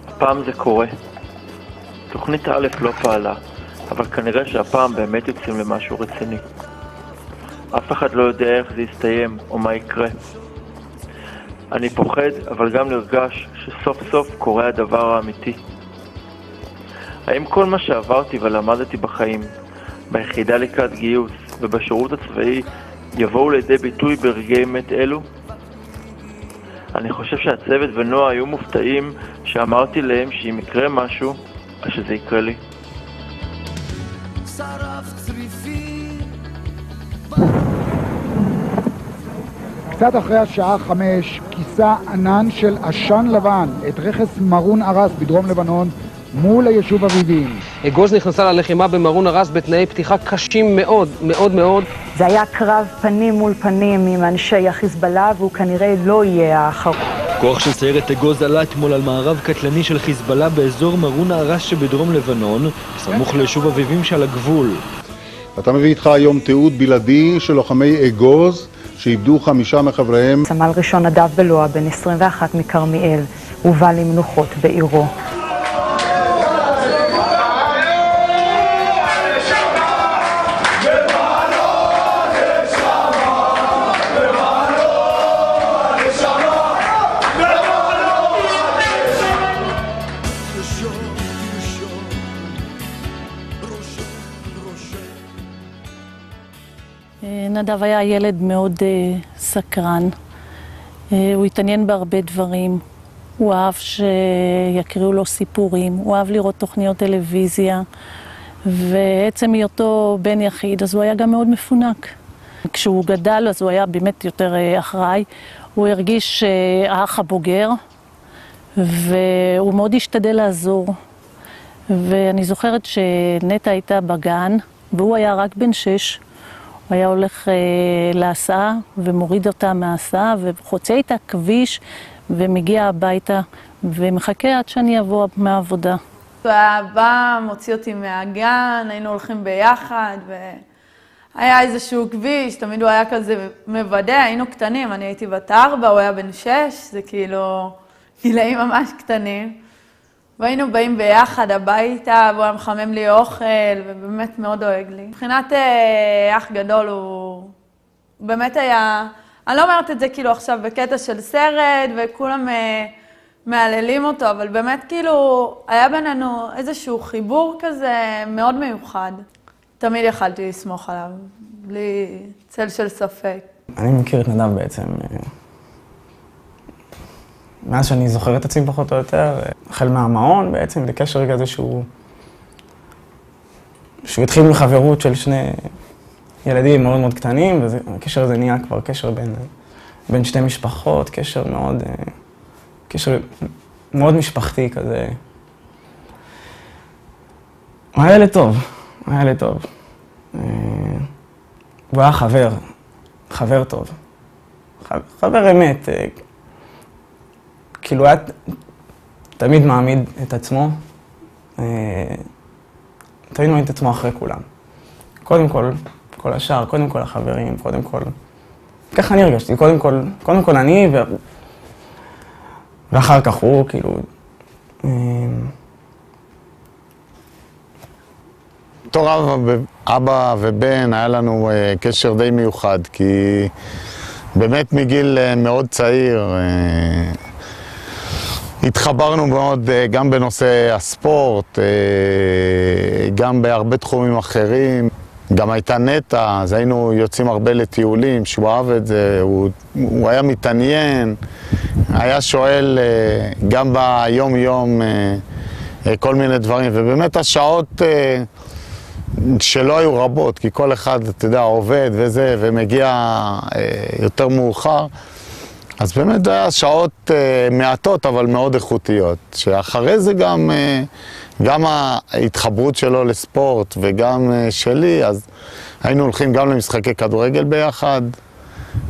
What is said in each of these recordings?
הפעם זה קורה. תוכנית א' לא פעלה, אבל כנראה שהפעם באמת יוצאים למשהו רציני. אף אחד לא יודע איך זה יסתיים או מה יקרה. אני פוחד, אבל גם נרגש שסוף סוף קורה הדבר האמיתי. האם כל מה שעברתי ולמדתי בחיים, ביחידה לקראת גיוס ובשירות הצבאי, יבואו לידי ביטוי ברגעי אמת אלו? אני חושב שהצוות ונועה היו מופתעים שאמרתי להם שאם יקרה משהו, אז שזה יקרה לי. קצת אחרי השעה 5 כיסה ענן של עשן לבן את רכס מרון ארס בדרום לבנון מול היישוב אביבים. אגוז נכנסה ללחימה במרון ארס בתנאי פתיחה קשים מאוד, מאוד מאוד. זה היה קרב פנים מול פנים עם אנשי החיזבאללה, והוא כנראה לא יהיה האחרון. כוח של סיירת אגוז עלה אתמול על מערב קטלני של חיזבאללה באזור מרון ארס שבדרום לבנון, סמוך ליישוב אביבים שעל הגבול. אתה מביא איתך היום תיעוד בלעדי של לוחמי אגוז שאיבדו 5 מחבריהם. סמל ראשון נדב בלוע, בן 21 מכרמיאל, הובא למנוחות בעירו. נדב היה ילד מאוד סקרן, הוא התעניין בהרבה דברים, הוא אהב שיקריאו לו סיפורים, הוא אהב לראות תוכניות טלוויזיה, ועצם היותו בן יחיד, אז הוא היה גם מאוד מפונק. כשהוא גדל, אז הוא היה באמת יותר אחראי, הוא הרגיש האח הבוגר, והוא מאוד השתדל לעזור. ואני זוכרת שנטע הייתה בגן, והוא היה רק בן 6, הוא היה הולך להסעה ומוריד אותה מההסעה וחוצה איתה כביש ומגיע הביתה ומחכה עד שאני אבוא מהעבודה. הוא היה בא, מוציא אותי מהגן, היינו הולכים ביחד והיה איזשהו כביש, תמיד הוא היה כזה מוודא, היינו קטנים, אני הייתי בת 4, הוא היה בן 6, זה כאילו גילאים ממש קטנים. והיינו באים ביחד הביתה, והוא היה מחמם לי אוכל, ובאמת מאוד דואג לי. מבחינת אח גדול הוא באמת היה, אני לא אומרת את זה כאילו עכשיו בקטע של סרט, וכולם מעללים אותו, אבל באמת כאילו היה בינינו איזשהו חיבור כזה מאוד מיוחד. תמיד יכלתי לסמוך עליו, בלי צל של ספק. אני מכיר את נדב בעצם מאז שאני זוכר את עצמי פחות או יותר, החל מהמעון בעצם, לקשר כזה שהוא התחיל מחברות של 2 ילדים מאוד מאוד קטנים, והקשר הזה נהיה כבר קשר בין 2 משפחות, קשר מאוד משפחתי כזה. הוא היה ילד טוב, הוא היה חבר טוב, חבר אמת. כאילו היה תמיד מעמיד את עצמו, תמיד מעמיד את עצמו אחרי כולם. קודם כל השאר, קודם כל החברים, קודם כל... ככה אני הרגשתי, קודם כל אני ואחר כך הוא, כאילו... בתור אבא ובן היה לנו קשר די מיוחד, כי באמת מגיל מאוד צעיר התחברנו מאוד גם בנושא הספורט, גם בהרבה תחומים אחרים. גם הייתה נטע, אז היינו יוצאים הרבה לטיולים, שהוא אהב את זה, הוא היה מתעניין, היה שואל גם ביום-יום כל מיני דברים, ובאמת השעות שלא היו רבות, כי כל אחד, אתה יודע, עובד וזה, ומגיע יותר מאוחר, אז באמת זה היה שעות מעטות, אבל מאוד איכותיות. שאחרי זה גם ההתחברות שלו לספורט וגם שלי, אז היינו הולכים גם למשחקי כדורגל ביחד,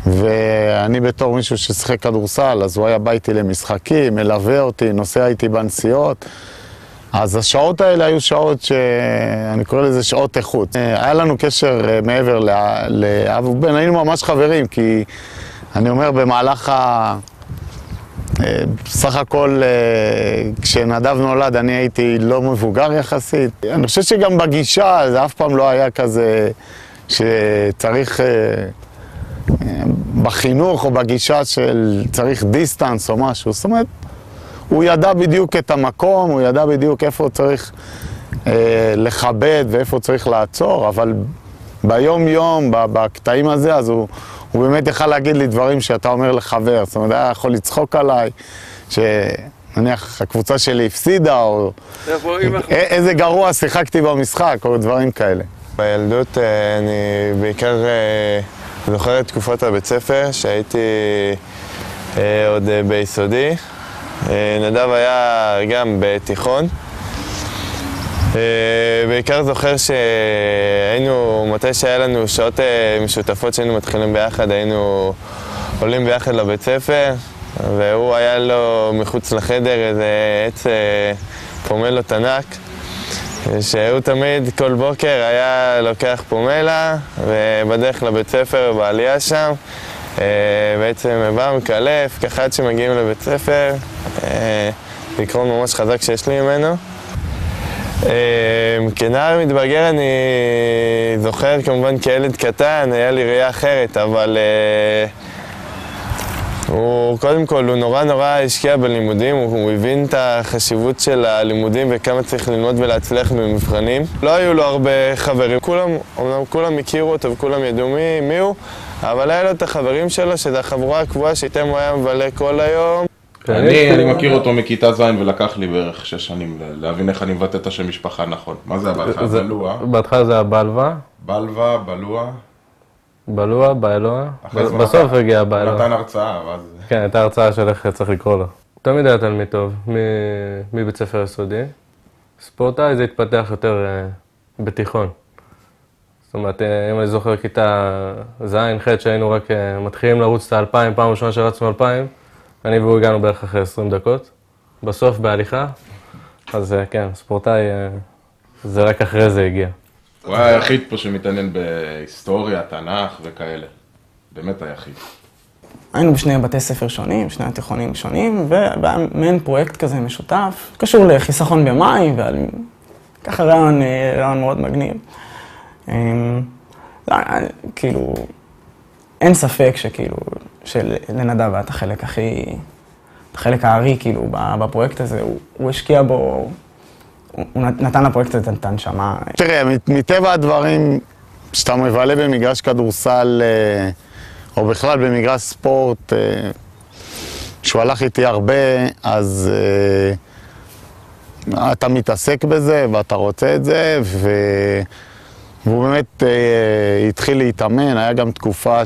ואני בתור מישהו ששיחק כדורסל, אז הוא היה בא איתי למשחקים, מלווה אותי, נוסע איתי בנסיעות. אז השעות האלה היו שעות שאני קורא לזה שעות איכות. היה לנו קשר מעבר לאב ובן, היינו ממש חברים, כי אני אומר, במהלך בסך הכל, כשנדב נולד, אני הייתי לא מבוגר יחסית. אני חושב שגם בגישה, זה אף פעם לא היה כזה שצריך, בחינוך או בגישה של צריך דיסטנס או משהו. זאת אומרת, הוא ידע בדיוק את המקום, הוא ידע בדיוק איפה הוא צריך לכבד ואיפה הוא צריך לעצור, אבל ביום-יום, בקטעים הזה, אז הוא באמת יכל להגיד לי דברים שאתה אומר לחבר. זאת אומרת, היה יכול לצחוק עליי, שנניח הקבוצה שלי הפסידה, או איזה גרוע שיחקתי במשחק, או דברים כאלה. בילדות אני בעיקר זוכר את תקופות הבית ספר, שהייתי עוד ביסודי. נדב היה גם בתיכון. בעיקר זוכר שהיינו, מתי שהיה לנו שעות משותפות שהיינו מתחילים ביחד, היינו עולים ביחד לבית ספר, והוא היה לו מחוץ לחדר איזה עץ פומלות ענק, שהוא תמיד כל בוקר היה לוקח פומלה, ובדרך לבית ספר בעלייה שם, בעצם בא מקלף, ככה עד שמגיעים לבית ספר, זיכרון ממש חזק שיש לי ממנו. כנער מתבגר אני זוכר כמובן כילד קטן, היה לי ראייה אחרת, אבל הוא קודם כל הוא נורא השקיע בלימודים, הוא הבין את החשיבות של הלימודים וכמה צריך ללמוד ולהצליח במבחנים. לא היו לו הרבה חברים, כולם הכירו אותו וכולם ידעו מי הוא, אבל היה לו את החברים שלו, שזו החבורה הקבועה שאיתם הוא היה מבלה כל היום. אני מכיר אותו מכיתה ז' ולקח לי בערך 6 שנים להבין איך אני מבטא את השם משפחה נכון. מה זה בהתחלה? בלוע? בהתחלה זה הבלווה. בלווה, בלוע. בלוע, באלוע. בסוף הגיע באלוע. נתן הרצאה, ואז... כן, הייתה הרצאה של איך צריך לקרוא לו. תמיד היה תלמיד טוב, מבית ספר יסודי. ספורטאי זה התפתח יותר בתיכון. זאת אומרת, אם אני זוכר כיתה ז', ח' שהיינו רק מתחילים לרוץ את ה-2000, פעם ראשונה שרצנו 2000, אני והוא הגענו בערך אחרי 20 דקות, בסוף בהליכה, אז כן, ספורטאי זה רק אחרי זה הגיע. הוא היה היחיד פה שמתעניין בהיסטוריה, תנ"ך וכאלה, באמת היחיד. היינו בשני בתי ספר שונים, שני תיכונים שונים, והיה מעין פרויקט כזה משותף, קשור לחיסכון במים, וככה רעיון מאוד מגניב. כאילו, אין ספק שכאילו, שלנדב היה את החלק הארי כאילו בפרויקט הזה, הוא השקיע בו, הוא נתן לפרויקט הזה את הנשמה. תראה, מטבע הדברים, שאתה מבלה במגרש כדורסל, או בכלל במגרש ספורט, שהוא הלך איתי הרבה, אז אתה מתעסק בזה ואתה רוצה את זה, והוא באמת התחיל להתאמן. היה גם תקופה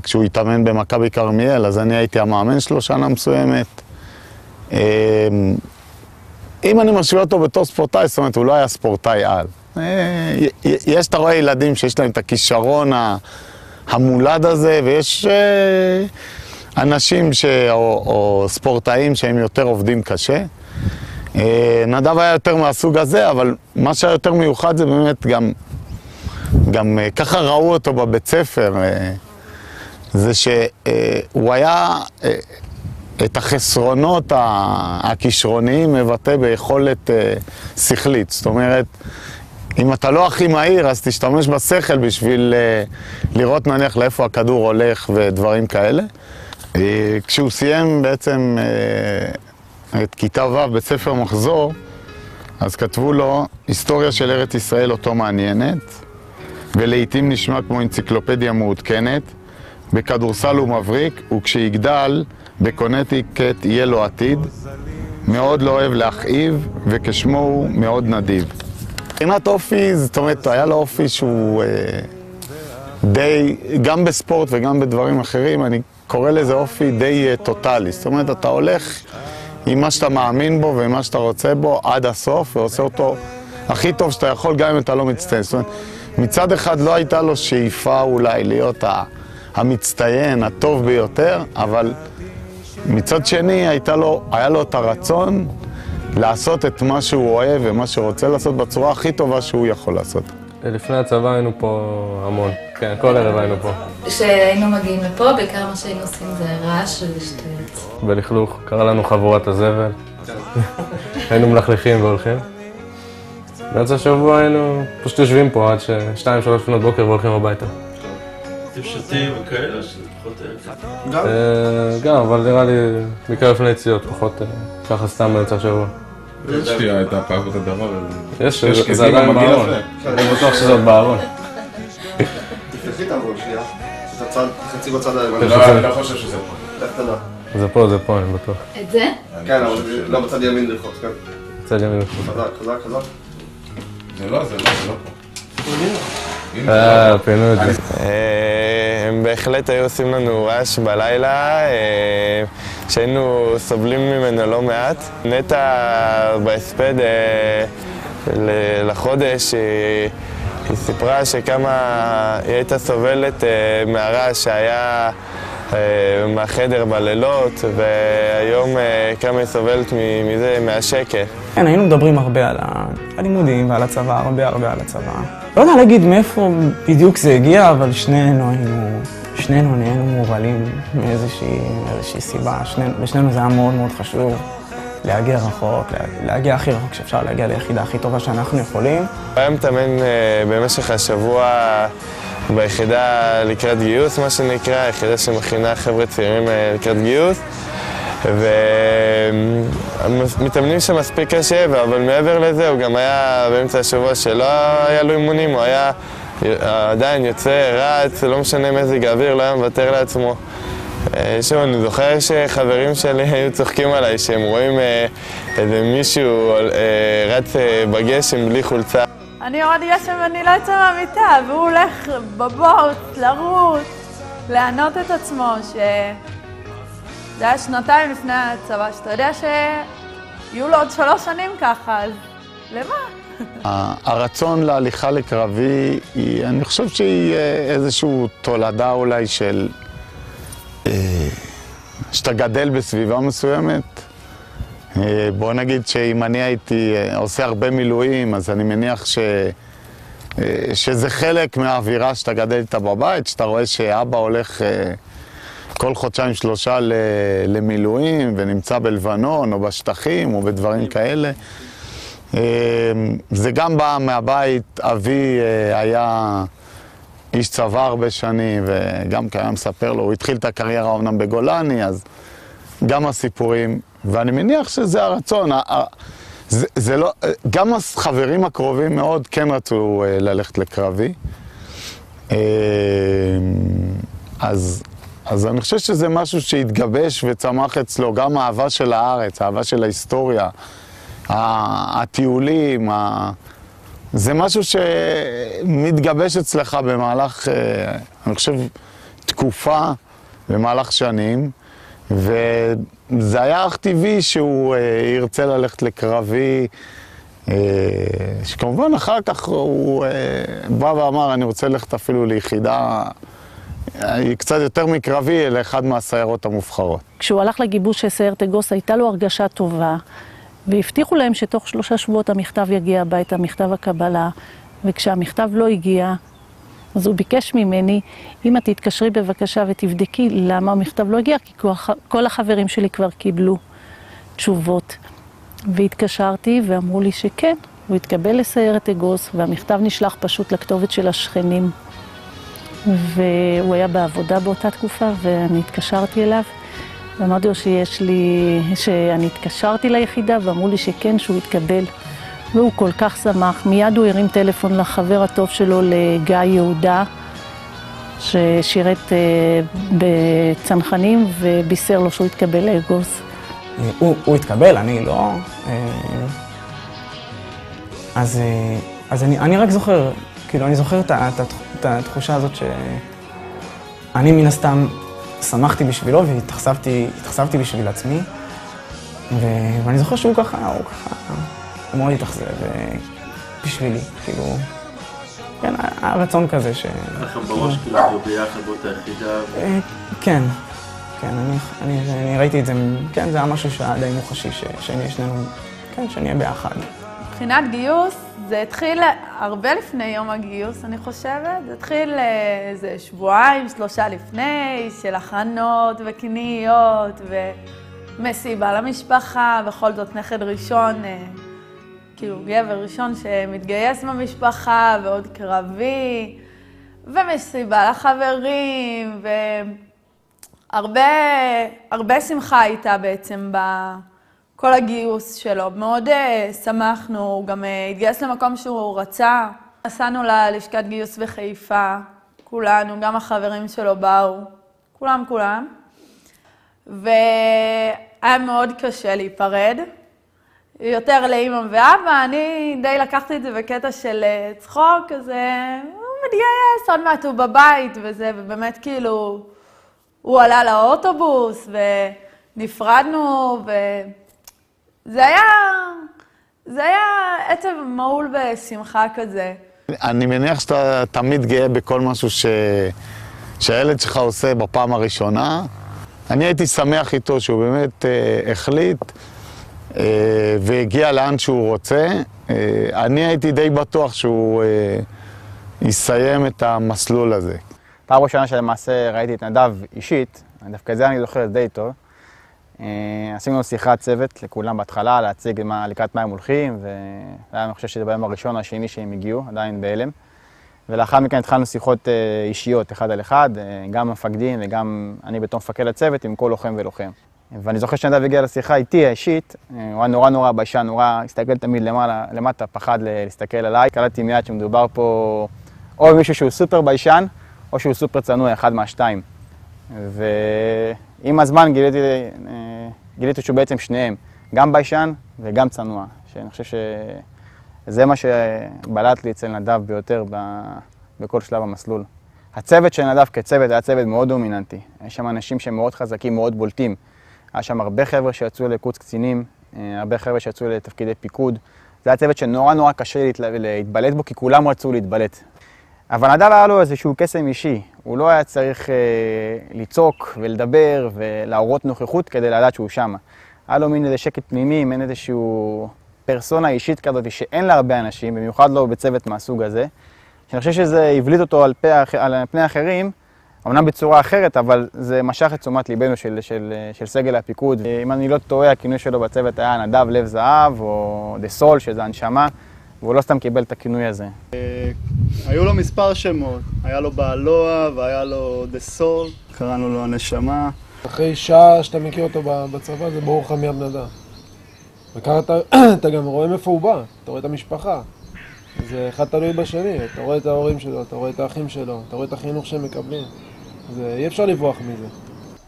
כשהוא התאמן במכבי כרמיאל, אז אני הייתי המאמן שלו שנה מסוימת. אם אני משווה אותו בתור ספורטאי, זאת אומרת, הוא לא היה ספורטאי על. יש, אתה רואה ילדים שיש להם את הכישרון המולד הזה, ויש אנשים או ספורטאים שהם יותר עובדים קשה. נדב היה יותר מהסוג הזה, אבל מה שהיה יותר מיוחד זה באמת גם ככה ראו אותו בבית ספר, זה שהוא היה את החסרונות הכישרוניים מבטא ביכולת שכלית. זאת אומרת, אם אתה לא הכי מהיר, אז תשתמש בשכל בשביל לראות נניח לאיפה הכדור הולך ודברים כאלה. כשהוא סיים בעצם את כיתה ו' בספר מחזור, אז כתבו לו, היסטוריה של ארץ ישראל אותו מעניינת, ולעיתים נשמע כמו אנציקלופדיה מעודכנת, בכדורסל הוא מבריק, וכשיגדל, בקונטיקט יהיה לו עתיד, מאוד לא אוהב להכאיב, וכשמו הוא מאוד נדיב. מבחינת אופי, זאת אומרת, היה לו אופי שהוא די, גם בספורט וגם בדברים אחרים, אני קורא לזה אופי די טוטלי. זאת אומרת, אתה הולך עם מה שאתה מאמין בו ומה שאתה רוצה בו עד הסוף, ועושה אותו הכי טוב שאתה יכול, גם אם אתה לא מצטיין. זאת אומרת, מצד אחד לא הייתה לו שאיפה אולי להיות המצטיין, הטוב ביותר, אבל מצד שני היה לו את הרצון לעשות את מה שהוא אוהב ומה שהוא רוצה לעשות בצורה הכי טובה שהוא יכול לעשות. לפני הצבא היינו פה המון. כן, כל ערב היינו פה. כשהיינו מגיעים לפה, בעיקר מה שהיינו עושים זה רעש ושטויות. בלכלוך, קרא לנו חבורת הזבל. היינו מלכלכים והולכים. באמצע השבוע היינו פשוט יושבים פה עד 2-3 לפנות בוקר והולכים הביתה. אתם שותים וכאלה שזה פחות... גם, אבל נראה לי בעיקר לפני יציאות, פחות ככה סתם באמצע השבוע. שתייה הייתה פעם את הדבר הזה. יש, זה עדיין בארון. אני בטוח שזה עוד בארון. תפתחי את הארון שנייה. זה הצד, חצי בצד הימני. אני לא חושב שזה פה. איך תדע? זה פה, אני בטוח. את זה? כן, אבל לא בצד ימין ללחוץ, כן. בצד ימין ללחוץ. חזק. זה לא פה. פינו את זה. הם בהחלט היו עושים לנו רעש בלילה, שהיינו סובלים ממנו לא מעט. נטע בהספד לחודש, היא סיפרה שכמה היא הייתה סובלת מהרעש שהיה מהחדר בלילות, והיום כמה היא סובלת מזה, מהשקט. כן, היינו מדברים הרבה על הלימודים ועל הצבא, הרבה על הצבא. לא יודע להגיד מאיפה בדיוק זה הגיע, אבל שנינו נהיינו מורעלים מאיזושהי סיבה. לשנינו זה היה מאוד מאוד חשוב להגיע רחוק, להגיע הכי רחוק שאפשר, להגיע ליחידה הכי טובה שאנחנו יכולים. היה מתאמן במשך השבוע ביחידה לקראת גיוס, מה שנקרא, יחידה שמכינה חבר'ה צעירים לקראת גיוס. ומתאמנים שם מספיק קשה, אבל מעבר לזה הוא גם היה באמצע השבוע שלא היה לו אימונים, הוא היה עדיין יוצא, רץ, לא משנה מזג האוויר, לא היה מוותר לעצמו. שוב, אני זוכר שחברים שלי היו צוחקים עליי שהם רואים איזה מישהו רץ בגשם בלי חולצה. אני יורד גשם ואני לא יוצא מהמיטה, והוא הולך בבוט, לרוץ, לענות את עצמו, זה היה 2 לפני הצבא, שאתה יודע שיהיו לו עוד 3 שנים ככה, אז למה? הרצון להליכה לקרבי, אני חושב שהיא איזושהי תולדה אולי של... שאתה גדל בסביבה מסוימת. בוא נגיד שאם אני הייתי עושה הרבה מילואים, אז אני מניח שזה חלק מהאווירה שאתה גדל איתה בבית, שאתה רואה שאבא הולך כל 2-3 למילואים ונמצא בלבנון או בשטחים או בדברים כאלה. זה גם בא מהבית, אבי היה איש צבא הרבה שנים וגם קיים מספר לו, הוא התחיל את הקריירה אומנם בגולני, אז גם הסיפורים, ואני מניח שזה הרצון. זה לא, גם החברים הקרובים מאוד כן רצו ללכת לקרבי. אז אני חושב שזה משהו שהתגבש וצמח אצלו, גם האהבה של הארץ, האהבה של ההיסטוריה, הטיולים, זה משהו שמתגבש אצלך במהלך, אני חושב, תקופה, במהלך שנים, וזה היה אך טבעי שהוא ירצה ללכת לקרבי, שכמובן אחר כך הוא בא ואמר, אני רוצה ללכת אפילו ליחידה, היא קצת יותר מקרבי לאחד מהסיירות המובחרות. כשהוא הלך לגיבוש של סיירת אגוז, הייתה לו הרגשה טובה, והבטיחו להם שתוך 3 שבועות המכתב יגיע הביתה, מכתב הקבלה, וכשהמכתב לא הגיע, אז הוא ביקש ממני, אמא תתקשרי בבקשה ותבדקי למה המכתב לא הגיע, כי כל החברים שלי כבר קיבלו תשובות. והתקשרתי ואמרו לי שכן, הוא התקבל לסיירת אגוז, והמכתב נשלח פשוט לכתובת של השכנים. והוא היה בעבודה באותה תקופה, ואני התקשרתי אליו, ואמרתי לו שאני התקשרתי ליחידה, ואמרו לי שכן, שהוא התקבל. והוא כל כך שמח, מיד הוא הרים טלפון לחבר הטוב שלו, לגיא יהודה, ששירת בצנחנים, ובישר לו שהוא התקבל לאגוז. הוא התקבל, אני לא. אז אני רק זוכר, כאילו, אני זוכר את התחושה הזאת שאני מן הסתם שמחתי בשבילו והתאכזבתי בשביל עצמי. ואני זוכר שהוא ככה אמור להתאכזב בשבילי, כאילו, כן, הרצון כזה ש... לך בראש כאילו תהיו ביחד באותה יחידה? כן, אני ראיתי את זה, כן, זה היה משהו שהיה די מוחשי, שנהיה ביחד. מבחינת גיוס, זה התחיל הרבה לפני יום הגיוס, אני חושבת. זה התחיל איזה שבועיים, 3 לפני, של הכנות וקניות ומסיבה למשפחה, בכל זאת נכד ראשון, כאילו גבר ראשון שמתגייס במשפחה ועוד קרבי, ומסיבה לחברים, והרבה שמחה הייתה בעצם כל הגיוס שלו. מאוד שמחנו, הוא גם התגייס למקום שהוא רצה. נסענו ללשכת גיוס בחיפה, כולנו, גם החברים שלו באו, כולם. והיה מאוד קשה להיפרד. יותר לאמא ואבא, אני די לקחתי את זה בקטע של צחוק, כזה, הוא מתגייס, עוד מעט הוא בבית וזה, ובאמת כאילו, הוא עלה לאוטובוס ונפרדנו, זה היה עצב מעול בשמחה כזה. אני מניח שאתה תמיד גאה בכל משהו שהילד שלך עושה בפעם הראשונה. אני הייתי שמח איתו שהוא באמת החליט והגיע לאן שהוא רוצה. אני הייתי די בטוח שהוא יסיים את המסלול הזה. פעם ראשונה שלמעשה ראיתי את נדב אישית, דווקא זה אני זוכר די טוב. עשינו שיחת צוות לכולם בהתחלה, להציג לקראת מה הם הולכים, ואני חושב שזה ביום הראשון או השני שהם הגיעו, עדיין בהלם. ולאחר מכן התחלנו שיחות אישיות, 1 על 1, גם המפקדים וגם אני בתור מפקד הצוות עם כל לוחם ולוחם. ואני זוכר שנדב הגיע לשיחה איתי האישית, הוא היה נורא ביישן, נורא הסתכל תמיד למטה, פחד להסתכל עליי. קלטתי מיד שמדובר פה או מישהו שהוא סופר ביישן, או שהוא סופר צנוע, אחד מהשתיים. ועם הזמן גיליתי שהוא בעצם שניהם, גם ביישן וגם צנוע, שאני חושב שזה מה שבלט לי אצל נדב ביותר בכל שלב המסלול. הצוות של נדב כצוות היה צוות מאוד דומיננטי, יש שם אנשים שמאוד חזקים, מאוד בולטים. היה שם הרבה חבר'ה שיצאו לקורס קצינים, הרבה חבר'ה שיצאו לתפקידי פיקוד. זה היה צוות שנורא קשה להתבלט בו, כי כולם רצו להתבלט. אבל נדב היה לו איזשהו קסם אישי, הוא לא היה צריך לצעוק ולדבר ולהראות נוכחות כדי לדעת שהוא שם. היה לו מין איזה שקט פנימי, מין איזשהו פרסונה אישית כזאת שאין לה הרבה אנשים, במיוחד לא בצוות מהסוג הזה. שאני חושב שזה הבליט אותו על פני אחרים, אמנם בצורה אחרת, אבל זה משך את תשומת ליבנו של סגל הפיקוד. אם אני לא טועה, הכינוי שלו בצוות היה נדב לב זהב, או דה סול, שזה הנשמה, והוא לא סתם קיבל את הכינוי הזה. היו לו מספר שמות, היה לו בעלוה והיה לו דה סול, קראנו לו הנשמה. אחרי שעה שאתה מכיר אותו בצבא, זה ברור לך מי הבן אדם. וככה אתה גם רואה מאיפה הוא בא, אתה רואה את המשפחה. זה אחד תלוי בשני, אתה רואה את ההורים שלו, אתה רואה את האחים שלו, אתה רואה את החינוך שהם מקבלים. אי אפשר לברוח מזה.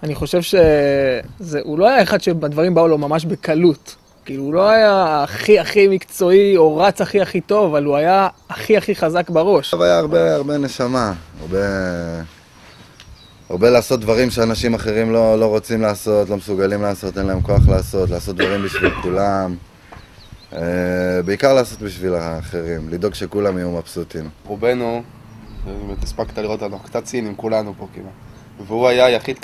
אני חושב שהוא לא היה אחד שבדברים באו לו ממש בקלות. כאילו הוא לא היה הכי מקצועי או רץ הכי טוב, אבל הוא היה הכי חזק בראש. היה הרבה נשמה, הרבה לעשות דברים שאנשים אחרים לא רוצים לעשות, לא מסוגלים לעשות, אין להם כוח לעשות דברים בשביל כולם. בעיקר לעשות בשביל האחרים, לדאוג שכולם יהיו מבסוטים. רובנו, הספקת לראות אותנו, קצת ציניים, כולנו פה כמעט. והוא היה יחיד,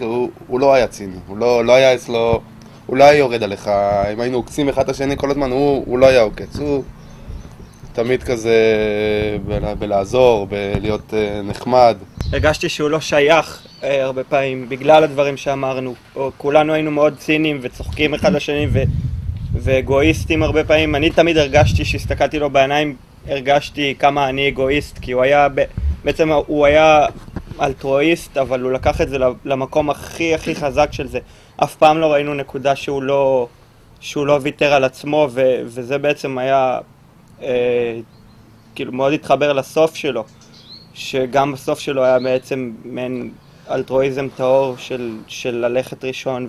הוא לא היה ציני, הוא לא היה אצלו, הוא לא היה יורד עליך, אם היינו עוקצים אחד השני כל הזמן, הוא לא היה עוקץ, הוא תמיד כזה בלעזור, בלהיות נחמד. הרגשתי שהוא לא שייך הרבה פעמים בגלל הדברים שאמרנו, כולנו היינו מאוד ציניים וצוחקים אחד לשני ואגואיסטים הרבה פעמים. אני תמיד הרגשתי שהסתכלתי לו בעיניים, הרגשתי כמה אני אגואיסט, כי הוא היה, בעצם הוא היה אלטרואיסט, אבל הוא לקח את זה למקום הכי חזק של זה. אף פעם לא ראינו נקודה שהוא לא ויתר על עצמו, וזה בעצם היה, כאילו מאוד התחבר לסוף שלו, שגם בסוף שלו היה בעצם מעין אלטרואיזם טהור של ללכת ראשון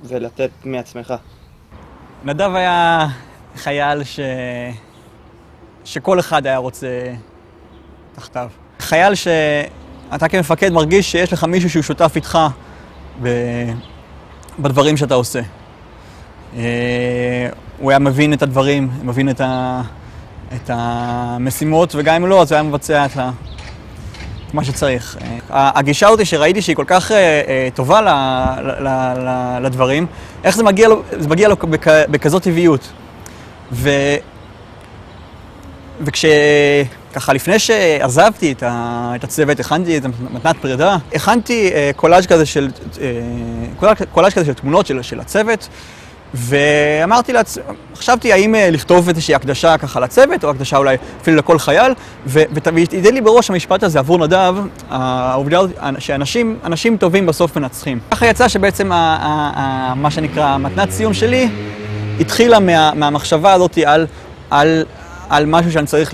ולתת מעצמך. נדב היה חייל שכל אחד היה רוצה תחתיו. חייל שאתה כמפקד מרגיש שיש לך מישהו שהוא שותף איתך בדברים שאתה עושה. הוא היה מבין את הדברים, מבין את המשימות, וגם אם לא, אז הוא היה מבצע את מה שצריך. הגישה אותי שראיתי שהיא כל כך טובה לדברים, איך זה מגיע לו בכזאת טבעיות. וככה לפני שעזבתי את הצוות, הכנתי את מתנת פרידה, הכנתי קולאז' כזה של תמונות של הצוות, ואמרתי חשבתי האם לכתוב איזושהי הקדשה ככה לצוות, או הקדשה אולי אפילו לכל חייל, והתעיד לי בראש המשפט הזה עבור נדב, העובדה שאנשים טובים בסוף מנצחים. ככה יצא שבעצם מה שנקרא מתנת סיום שלי, התחילה מהמחשבה הזאת על משהו שאני צריך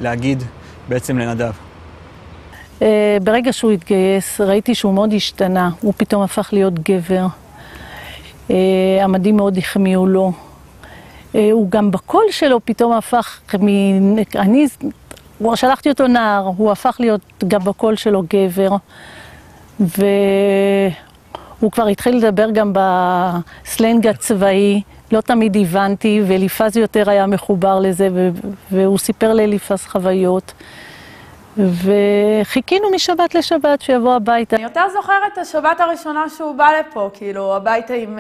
להגיד בעצם לנדב. ברגע שהוא התגייס, ראיתי שהוא מאוד השתנה, הוא פתאום הפך להיות גבר. המדים מאוד החמיאו לו. הוא גם בקול שלו פתאום הפך, שלחתי אותו נער, הוא הפך להיות גם בקול שלו גבר. והוא כבר התחיל לדבר גם בסלנג הצבאי, לא תמיד הבנתי, ואליפז יותר היה מחובר לזה, והוא סיפר לאליפז חוויות. וחיכינו משבת לשבת שיבוא הביתה. אני יותר זוכרת את השבת הראשונה שהוא בא לפה, כאילו הביתה עם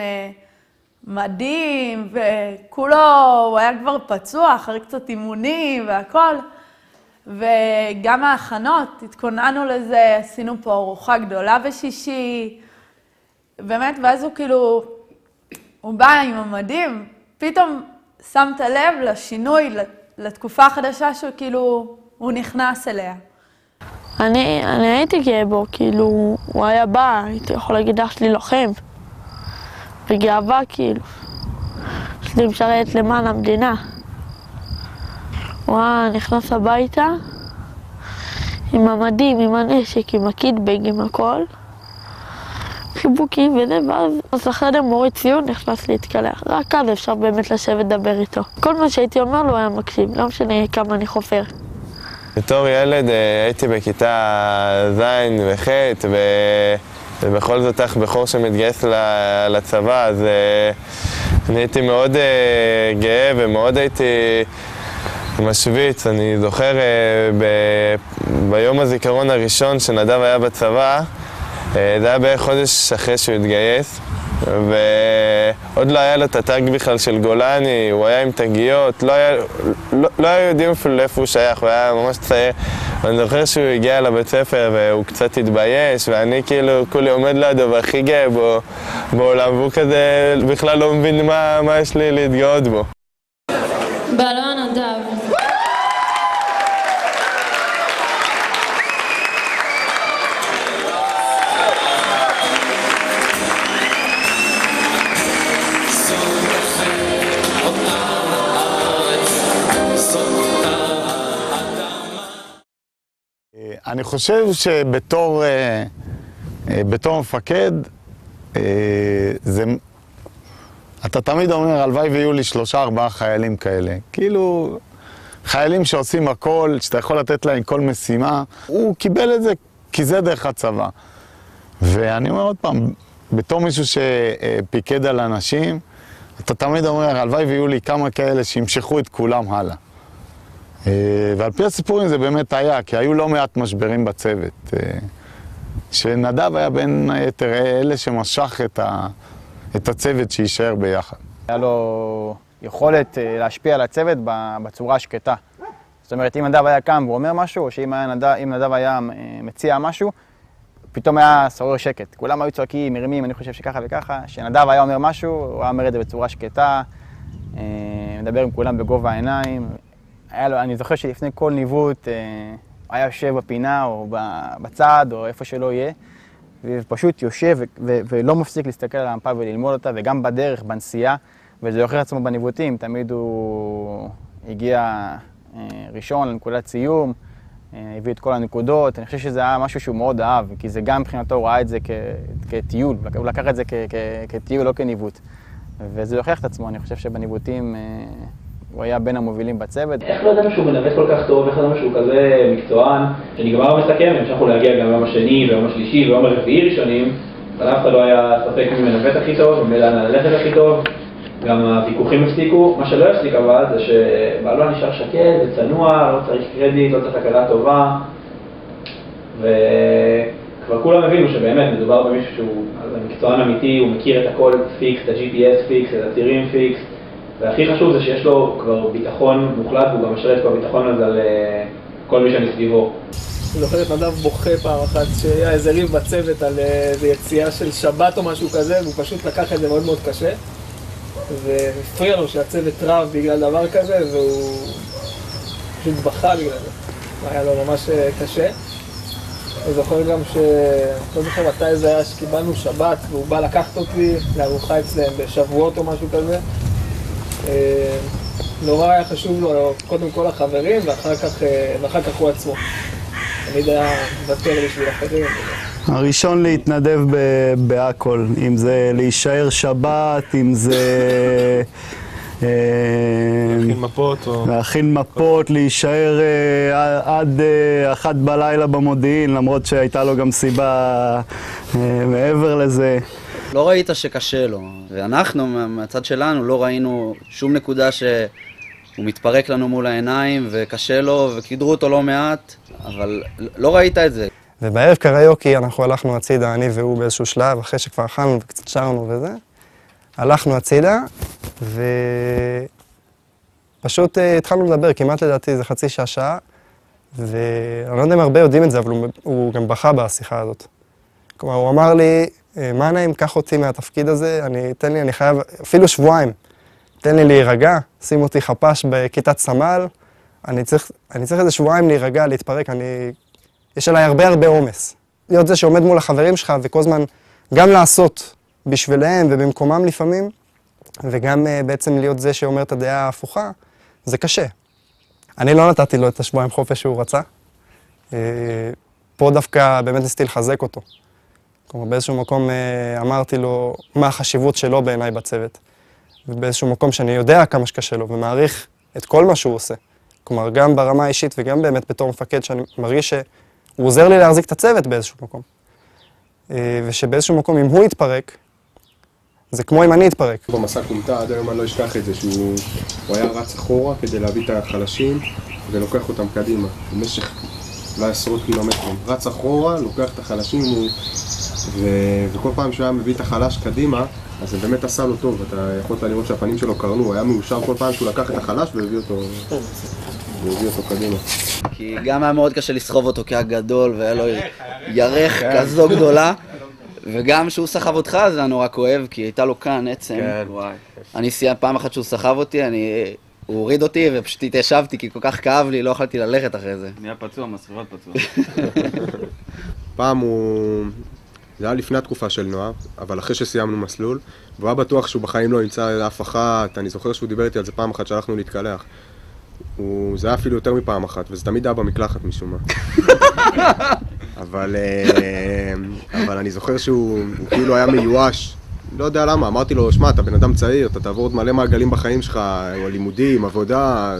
מדים, וכולו, הוא היה כבר פצוע אחרי קצת אימונים והכל. וגם ההכנות, התכוננו לזה, עשינו פה ארוחה גדולה בשישי. באמת, ואז הוא כאילו, הוא בא עם המדים, פתאום שמת לב לשינוי, לתקופה החדשה שהוא כאילו, הוא נכנס אליה. אני הייתי גאה בו, כאילו, הוא היה בא, הייתי יכול להגיד אח שלי לוחם. בגאווה, כאילו. אח שלי משרת למען המדינה. הוא היה נכנס הביתה, עם המדים, עם הנשק, עם הקיטבג, עם הכל. חיבוקים וזה, ואז אחרי מורה ציון נכנס להתקלח. רק אז אפשר באמת לשבת לדבר איתו. כל מה שהייתי אומר לו היה מקשיב, לא משנה כמה אני חופר. בתור ילד הייתי בכיתה ז' וח' ובכל זאת אח בכור שמתגייס לצבא, אז אני הייתי מאוד גאה ומאוד הייתי משוויץ. אני זוכר ביום הזיכרון הראשון שנדב היה בצבא, זה היה בערך חודש אחרי שהוא התגייס, ועוד לא היה לו את הטאג בכלל של גולני, הוא היה עם תגיות, לא היו יודעים אפילו לאיפה הוא שייך, הוא היה ממש צעיר. ואני זוכר שהוא הגיע לבית ספר והוא קצת התבייש, ואני כאילו כולי עומד לידו והכי גאה בו בעולם, והוא כזה בכלל לא מבין מה יש לי להתגאות בו. בעלה נדב. אני חושב שבתור מפקד, אתה תמיד אומר, הלוואי ויהיו לי 3-4 חיילים כאלה. כאילו, חיילים שעושים הכל, שאתה יכול לתת להם כל משימה. הוא קיבל את זה כי זה דרך הצבא. ואני אומר עוד פעם, בתור מישהו שפיקד על אנשים, אתה תמיד אומר, הלוואי ויהיו לי כמה כאלה שימשכו את כולם הלאה. ועל פי הסיפורים זה באמת היה, כי היו לא מעט משברים בצוות. שנדב היה בין היתר אלה שמשך את הצוות שישאר ביחד. היה לו יכולת להשפיע על הצוות בצורה השקטה. זאת אומרת, אם נדב היה קם ואומר משהו, או שאם נדב היה מציע משהו, פתאום היה שורר שקט. כולם היו צועקים, מרימים, אני חושב שככה וככה. כשנדב היה אומר משהו, הוא היה אומר את זה בצורה שקטה, מדבר עם כולם בגובה העיניים. אני זוכר שלפני כל ניווט היה יושב בפינה או בצד או איפה שלא יהיה, ופשוט יושב ולא מפסיק להסתכל על המפה וללמוד אותה, וגם בדרך, בנסיעה, וזה יוכיח עצמו בניווטים. תמיד הוא הגיע ראשון לנקודת סיום, הביא את כל הנקודות. אני חושב שזה היה משהו שהוא מאוד אהב, כי זה גם מבחינתו הוא ראה את זה כטיול, הוא לקח את זה כטיול, לא כניווט. וזה יוכיח את עצמו, אני חושב שבניווטים הוא היה בין המובילים בצוות. איך לא ידענו שהוא מנווט כל כך טוב, איך לא ידענו שהוא כזה מקצוען, שנגמר מסכם, המשכנו להגיע גם ביום השני, ביום השלישי, ביום הרביעי ראשונים, אבל אף אחד לא היה ספק מי מנווט הכי טוב, ומי לאן ללכת הכי טוב, גם הוויכוחים הפסיקו. מה שלא הפסיק אבל זה שבעלו נשאר שקט וצנוע, לא צריך קרדיט, לא צריך הכרה טובה, וכבר כולם הבינו שבאמת מדובר במישהו שהוא מקצוען אמיתי, הוא מכיר את הכל פיקס, את ה-GPS פיקס, את הצירים פיקס, והכי חשוב זה שיש לו כבר ביטחון מוחלט, והוא גם משרת כבר ביטחון הזה על כל מי שמסביבו. אני זוכר את נדב בוכה פעם אחת שהיה איזה ריב בצוות על איזו יציאה של שבת או משהו כזה, והוא פשוט לקח את זה מאוד מאוד קשה. והפריע לו שהצוות רב בגלל דבר כזה, והוא פשוט בכה בגלל זה. היה לו ממש קשה. אני זוכר גם לא זוכר מתי זה היה שקיבלנו שבת, והוא בא לקחת אותי לארוחה אצלם בשבועות או משהו כזה. נורא היה חשוב לו קודם כל החברים, ואחר כך הוא עצמו. תמיד היה מוותר בשביל אחרים. הראשון להתנדב בהכל, אם זה להישאר שבת, אם זה להכין מפות, להישאר עד 1 בלילה במודיעין, למרות שהייתה לו גם סיבה מעבר לזה. לא ראית שקשה לו, ואנחנו מהצד שלנו לא ראינו שום נקודה שהוא מתפרק לנו מול העיניים וקשה לו וקידרו אותו לא מעט, אבל לא ראית את זה. ובערב קריוקי אנחנו הלכנו הצידה, אני והוא באיזשהו שלב, אחרי שכבר אכלנו וקצת שרנו וזה, הלכנו הצידה ופשוט התחלנו לדבר, כמעט לדעתי זה חצי שעה, ואני לא יודע אם הרבה יודעים את זה, אבל הוא גם בכה בשיחה הזאת. כלומר, הוא אמר לי, מה נעים, קח אותי מהתפקיד הזה, אני חייב, אפילו שבועיים, תן לי להירגע, שים אותי חפש בכיתת סמל, אני צריך איזה שבועיים להירגע, להתפרק, יש עליי הרבה עומס. להיות זה שעומד מול החברים שלך וכל הזמן גם לעשות בשבילהם ובמקומם לפעמים, וגם בעצם להיות זה שאומר את הדעה ההפוכה, זה קשה. אני לא נתתי לו את השבועיים חופש שהוא רצה. פה דווקא באמת ניסיתי לחזק אותו. כלומר, באיזשהו מקום אמרתי לו מה החשיבות שלו בעיניי בצוות. ובאיזשהו מקום שאני יודע כמה שקשה לו ומעריך את כל מה שהוא עושה. כלומר, גם ברמה האישית וגם באמת בתור מפקד שאני מרגיש שהוא עוזר לי להחזיק את הצוות באיזשהו מקום. ושבאיזשהו מקום, אם הוא יתפרק, זה כמו אם אני אתפרק. במסע קומטה, עד היום אני לא אשכח את זה, שהוא היה רץ אחורה כדי להביא את החלשים ולוקח אותם קדימה, במשך אולי 10 קילומטרים. רץ אחורה, לוקח את החלשים, וכל פעם שהוא היה מביא את החלש קדימה, אז זה באמת עשה לו טוב, אתה יכולת לראות שהפנים שלו קרנו, הוא היה מאושר כל פעם שהוא לקח את החלש והביא אותו קדימה. כי גם היה מאוד קשה לסחוב אותו כהגדול, והיה לו ירך כזו גדולה, וגם שהוא סחב אותך זה היה נורא כואב, כי הייתה לו כאן עצם. אני סיימת פעם אחת שהוא סחב אותי, הוא הוריד אותי ופשוט התיישבתי, כי כל כך כאב לי, לא יכולתי ללכת אחרי זה. נהיה פצוע, מסריבות פצוע. פעם הוא... זה היה לפני התקופה של נועה, אבל אחרי שסיימנו מסלול, והוא היה בטוח שהוא בחיים לא ימצא אף אחת, אני זוכר שהוא דיבר איתי על זה פעם אחת שהלכנו להתקלח. זה היה אפילו יותר מפעם אחת, וזה תמיד היה במקלחת משום מה. אבל אני זוכר שהוא כאילו היה מיואש, לא יודע למה, אמרתי לו, שמע, אתה בן אדם צעיר, אתה תעבור עוד מלא מעגלים בחיים שלך, לימודים, עבודה,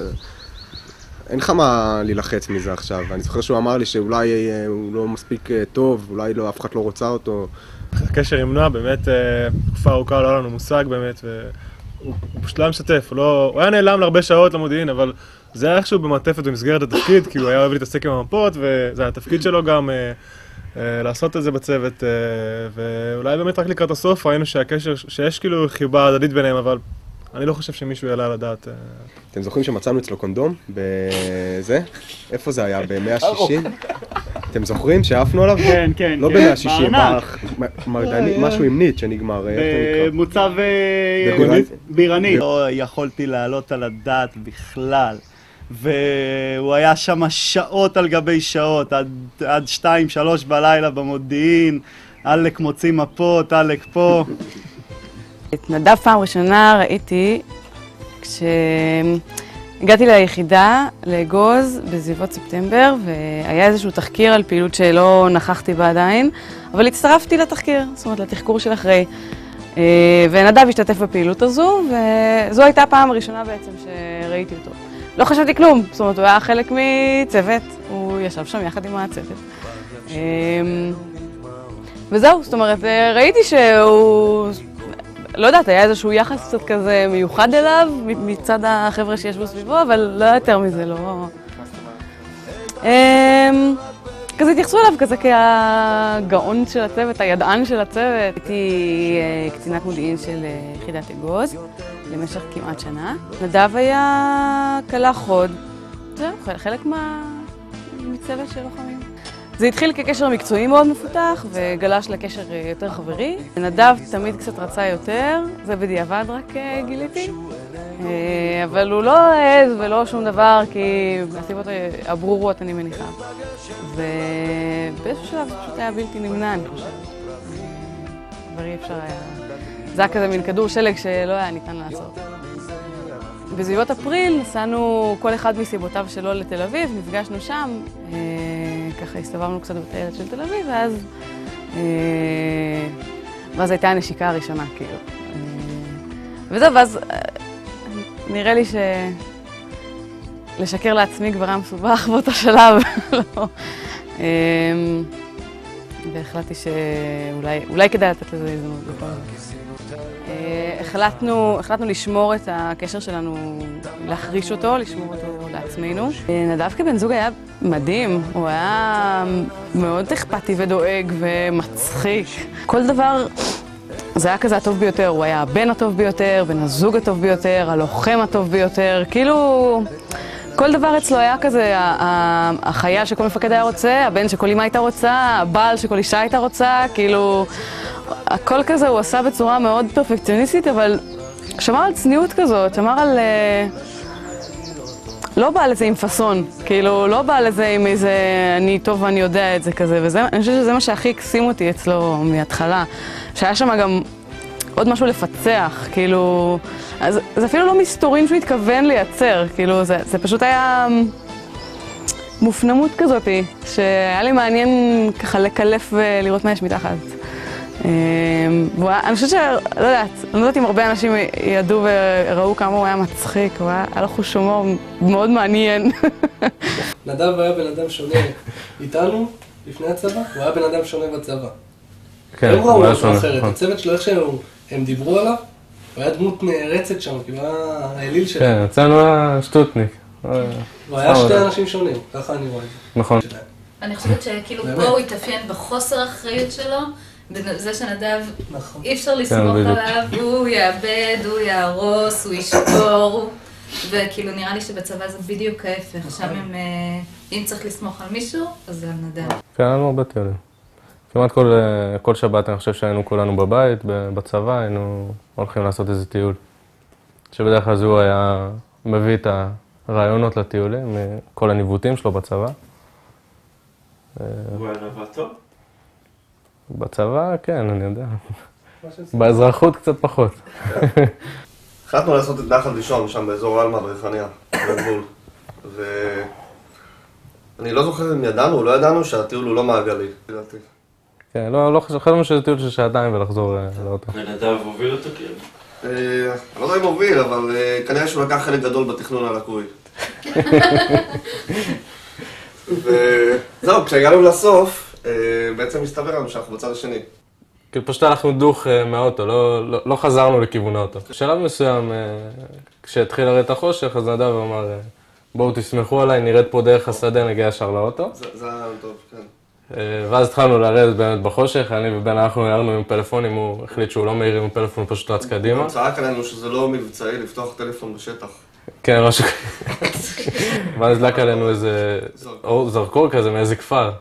אין לך מה להילחץ מזה עכשיו. אני זוכר שהוא אמר לי שאולי הוא לא מספיק טוב, אולי אף אחד לא רוצה אותו. הקשר עם נועה באמת תקופה ארוכה, לא היה לנו מושג באמת, והוא פשוט לא משתף, הוא היה נעלם להרבה שעות למודיעין, אבל זה היה איכשהו במעטפת במסגרת התפקיד, כי הוא היה אוהב להתעסק עם המפות, וזה היה התפקיד שלו גם לעשות את זה בצוות, ואולי באמת רק לקראת הסוף ראינו שיש כאילו חיבה הדדית ביניהם, אבל אני לא חושב שמישהו יעלה על הדעת. אתם זוכרים שמצאנו אצלו קונדום? בזה? איפה זה היה? ב-160? אתם זוכרים שעפנו עליו? כן, כן. לא ב-160, משהו עם ניט שנגמר. במוצב בירני. לא יכולתי לעלות על הדעת בכלל. והוא היה שם שעות על גבי שעות, עד 2-3 בלילה במודיעין, אלק מוציא מפות, אלק פה. את נדב פעם ראשונה ראיתי כשהגעתי ליחידה לאגוז בסביבות ספטמבר, והיה איזשהו תחקיר על פעילות שלא נכחתי בה עדיין, אבל הצטרפתי לתחקיר, זאת אומרת לתחקור של אחרי. ונדב השתתף בפעילות הזו, וזו הייתה הפעם הראשונה בעצם שראיתי אותו. לא חשבתי כלום, זאת אומרת הוא היה חלק מצוות, הוא ישב שם יחד עם הצוות. וזהו, זאת אומרת ראיתי שהוא... לא יודעת, היה איזשהו יחס קצת כזה מיוחד אליו, מצד החבר'ה שישבו סביבו, אבל לא יותר מזה, לא... כזה התייחסו אליו כזה כהגאון של הצוות, הידען של הצוות. הייתי קצינת מודיעין של יחידת אגוז, למשך כמעט שנה. נדב היה קלע חוד, זהו, חלק מצוות של לוחמים. זה התחיל כקשר מקצועי מאוד מפותח וגלש לקשר יותר חברי. נדב תמיד קצת רצה יותר, זה בדיעבד רק גיליתי. אבל הוא לא העז ולא שום דבר, כי הסיבות הברורות אני מניחה. ובאיזשהו שלב זה פשוט היה בלתי נמנע, אני חושבת. כבר אי אפשר היה... זה היה כזה מין כדור שלג שלא היה ניתן לעשות. בסביבות אפריל נסענו כל אחד מסיבותיו שלו לתל אביב, נפגשנו שם, ככה הסתובבנו קצת בטיילת של תל אביב, ואז הייתה הנשיקה הראשונה, כאילו. וזהו, ואז נראה לי לשקר לעצמי כבר היה מסובך באותו שלב, לא. והחלטתי שאולי כדאי לתת לזה הזדמנות בכל זאת. החלטנו לשמור את הקשר שלנו, להחריש אותו, לשמור אותו לעצמנו. נדב כבן זוג היה מדהים, הוא היה מאוד אכפתי ודואג ומצחיק. כל דבר, זה היה כזה הטוב ביותר, הוא היה הבן הטוב ביותר, בן הזוג הטוב ביותר, הלוחם הטוב ביותר, כאילו... כל דבר אצלו היה כזה, החייל שכל מפקד היה רוצה, הבן שכל אמא הייתה רוצה, הבעל שכל אישה הייתה רוצה, כאילו... הכל כזה הוא עשה בצורה מאוד פרפקציוניסטית, אבל שמר על צניעות כזאת, שמר על... לא בא לזה עם פסון, כאילו, לא בא לזה עם איזה אני טוב ואני יודע את זה כזה, ואני חושבת שזה מה שהכי הקסים אותי אצלו מההתחלה, שהיה שם גם עוד משהו לפצח, כאילו... אז זה אפילו לא מסתורים שהוא התכוון לייצר, כאילו, זה פשוט היה מופנמות כזאת, שהיה לי מעניין ככה לקלף ולראות מה יש מתחת. אני חושבת לא יודעת אם הרבה אנשים ידעו וראו כמה הוא היה מצחיק, הוא היה לו חוש הומור מאוד מעניין. נדב היה בן אדם שונה איתנו לפני הצבא, הוא היה בן אדם שונה בצבא. כן, הוא היה שונה. הצוות שלו, איך שהם דיברו עליו, הוא היה דמות נערצת שם, כאילו היה האליל שלו. כן, אצלנו היה שטוטניק. הוא היה שתי אנשים שונים, ככה אני רואה את זה. נכון. אני חושבת שכאילו פה הוא התאפיין בחוסר האחריות שלו, בזה שנדב, אי אפשר לסמוך עליו, הוא יאבד, הוא יהרוס, הוא ישבור, וכאילו נראה לי שבצבא זה בדיוק ההפך, שם אם צריך לסמוך על מישהו, אז זה על נדב. כן, היינו הרבה טיולים. כמעט כל שבת אני חושב שהיינו כולנו בבית, בצבא, היינו הולכים לעשות איזה טיול. שבדרך כלל הוא היה מביא את הרעיונות לטיולים, מכל הניווטים שלו בצבא. הוא היה נווט טוב? בצבא, כן, אני יודע. באזרחות קצת פחות. החלטנו לעשות את נחל דישון, שם באזור אלמה, בריחניה, בגבול. ואני לא זוכר אם ידענו או לא ידענו שהטיול הוא לא מעגלי, לדעתי. כן, לא חשבנו שזה טיול של שעתיים ולחזור לאוטו. ונדב הוביל אותו כאילו? אני לא יודע אם הוביל, אבל כנראה שהוא לקח חלק גדול בתכנון הלקוי. וזהו, כשהגענו לסוף, בעצם הסתבר לנו שאנחנו בצד השני. כאילו פשוט הלכנו דוך מהאוטו, לא חזרנו לכיוון האוטו. בשלב מסוים, כשהתחיל לרדת החושך, אז נדב אמר, בואו תסמכו עליי, נרד פה דרך השדה, נגיע ישר לאוטו. זה היה טוב, כן. ואז התחלנו לרדת באמת בחושך, אני ובן אנחנו הערנו עם פלאפונים, הוא החליט שהוא לא מהיר עם פלאפון, הוא פשוט רץ קדימה. הוא צעק עלינו שזה לא מבצעי לפתוח טלפון בשטח. כן, משהו כזה. ואז דלק עלינו איזה זרקור כזה מאיזה כפר.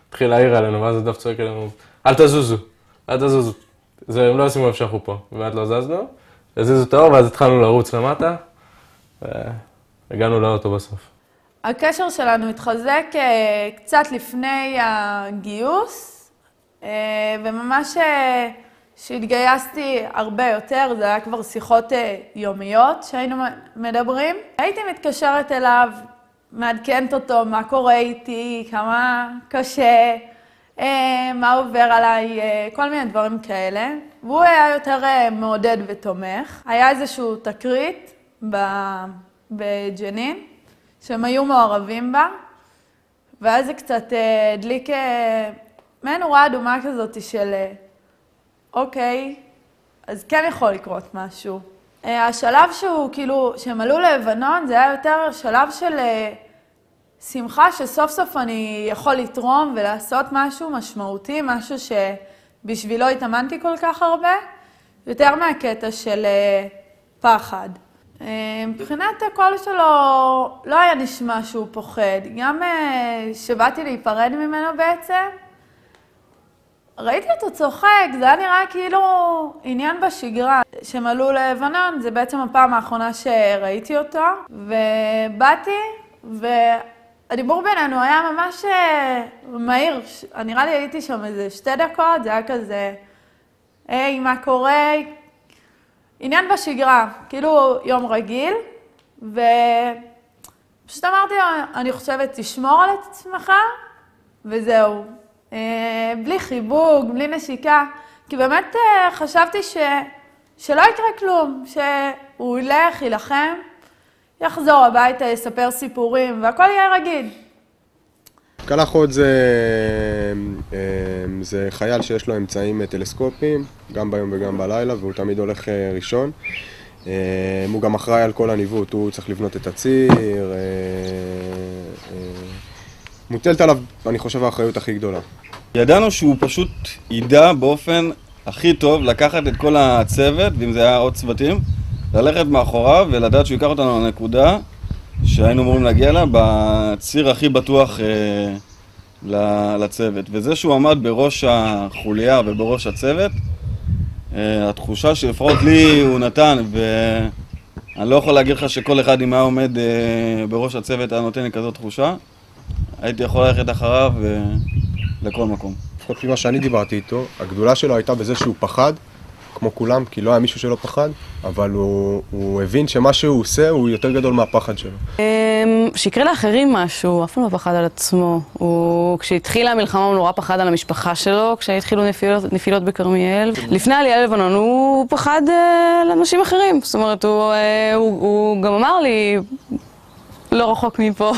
התחיל להעיר עלינו, ואז נדב צועק עלינו, אל תזוזו, אל תזוזו. הם לא עשימו לב שאנחנו פה, באמת לא זזנו. הזיזו את האור, ואז התחלנו לרוץ למטה, והגענו לאוטו בסוף. הקשר שלנו התחזק קצת לפני הגיוס, וממש שהתגייסתי הרבה יותר, זה היה כבר שיחות יומיות שהיינו מדברים. הייתי מתקשרת אליו, מעדכנת אותו, מה קורה איתי, כמה קשה, מה עובר עליי, כל מיני דברים כאלה. והוא היה יותר מעודד ותומך. היה איזשהו תקרית בג'נין, שהם היו מעורבים בה, ואז זה קצת הדליק מעין נורה אדומה כזאת של אוקיי, אז כן יכול לקרות משהו. השלב שהוא כאילו, שהם עלו ללבנון, זה היה יותר שלב של שמחה שסוף סוף אני יכול לתרום ולעשות משהו משמעותי, משהו שבשבילו התאמנתי כל כך הרבה, יותר מהקטע של פחד. מבחינת הקול שלו לא היה נשמע שהוא פוחד. גם שבאתי להיפרד ממנו בעצם, ראיתי אותו צוחק, זה היה נראה כאילו עניין בשגרה. שהם עלו לבנון, זה בעצם הפעם האחרונה שראיתי אותו, ובאתי, והדיבור בינינו היה ממש מהיר. נראה לי הייתי שם איזה 2 דקות, זה היה כזה, היי, מה קורה? עניין בשגרה, כאילו יום רגיל, ופשוט אמרתי לו, אני חושבת, תשמור על עצמך, וזהו. בלי חיבוק, בלי נשיקה, כי באמת חשבתי שלא יקרה כלום, שהוא ילך, ילחם, יחזור הביתה, יספר סיפורים, והכל יהיה רגיל. קלחות זה חייל שיש לו אמצעים טלסקופיים, גם ביום וגם בלילה, והוא תמיד הולך ראשון. הוא גם אחראי על כל הניווט, הוא צריך לבנות את הציר. מוטלת עליו, אני חושב, האחריות הכי גדולה. ידענו שהוא פשוט ידע באופן הכי טוב לקחת את כל הצוות, ואם זה היה עוד צוותים, ללכת מאחוריו ולדעת שהוא ייקח אותנו לנקודה שהיינו אמורים להגיע לה בציר הכי בטוח לצוות. וזה שהוא עמד בראש החוליה ובראש הצוות, התחושה שלפחות לי הוא נתן, ואני לא יכול להגיד לך שכל אחד אם היה עומד בראש הצוות היה נותן לי כזאת תחושה, הייתי יכול ללכת אחריו לכל מקום. לפחות ממה שאני דיברתי איתו, הגדולה שלו הייתה בזה שהוא פחד, כמו כולם, כי לא היה מישהו שלא פחד, אבל הוא הבין שמה שהוא עושה הוא יותר גדול מהפחד שלו. שיקרה לאחרים משהו, אף פעם לא פחד על עצמו. כשהתחילה המלחמה הוא נורא פחד על המשפחה שלו, כשהתחילו נפילות בכרמיאל. לפני העלייה ללבנון הוא פחד על אנשים אחרים. זאת אומרת, הוא גם אמר לי, לא רחוק מפה.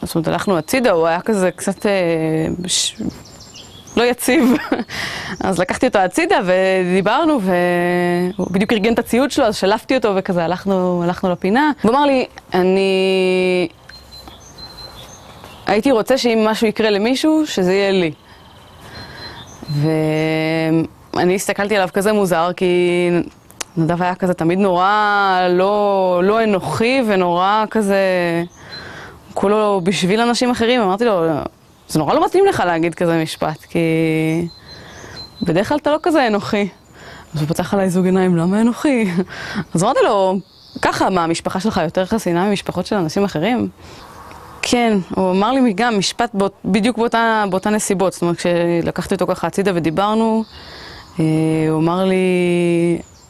זאת אומרת, הלכנו הצידה, הוא היה כזה קצת לא יציב. אז לקחתי אותו הצידה ודיברנו, והוא בדיוק ארגן את הציוד שלו, אז שלפתי אותו וכזה, הלכנו לפינה. הוא אמר לי, הייתי רוצה שאם משהו יקרה למישהו, שזה יהיה לי. ואני הסתכלתי עליו כזה מוזר, כי נדב היה כזה תמיד נורא לא אנוכי ונורא כזה, כולו בשביל אנשים אחרים. אמרתי לו, זה נורא לא מתאים לך להגיד כזה משפט, כי בדרך כלל אתה לא כזה אנוכי. אז הוא פתח עליי זוג עיניים, למה אנוכי? אז אמרתי לו, ככה, מה, המשפחה שלך יותר חסינה ממשפחות של אנשים אחרים? כן, הוא אמר לי גם משפט בדיוק באותה נסיבות. זאת אומרת, כשלקחתי אותו ככה הצידה ודיברנו, הוא אמר לי,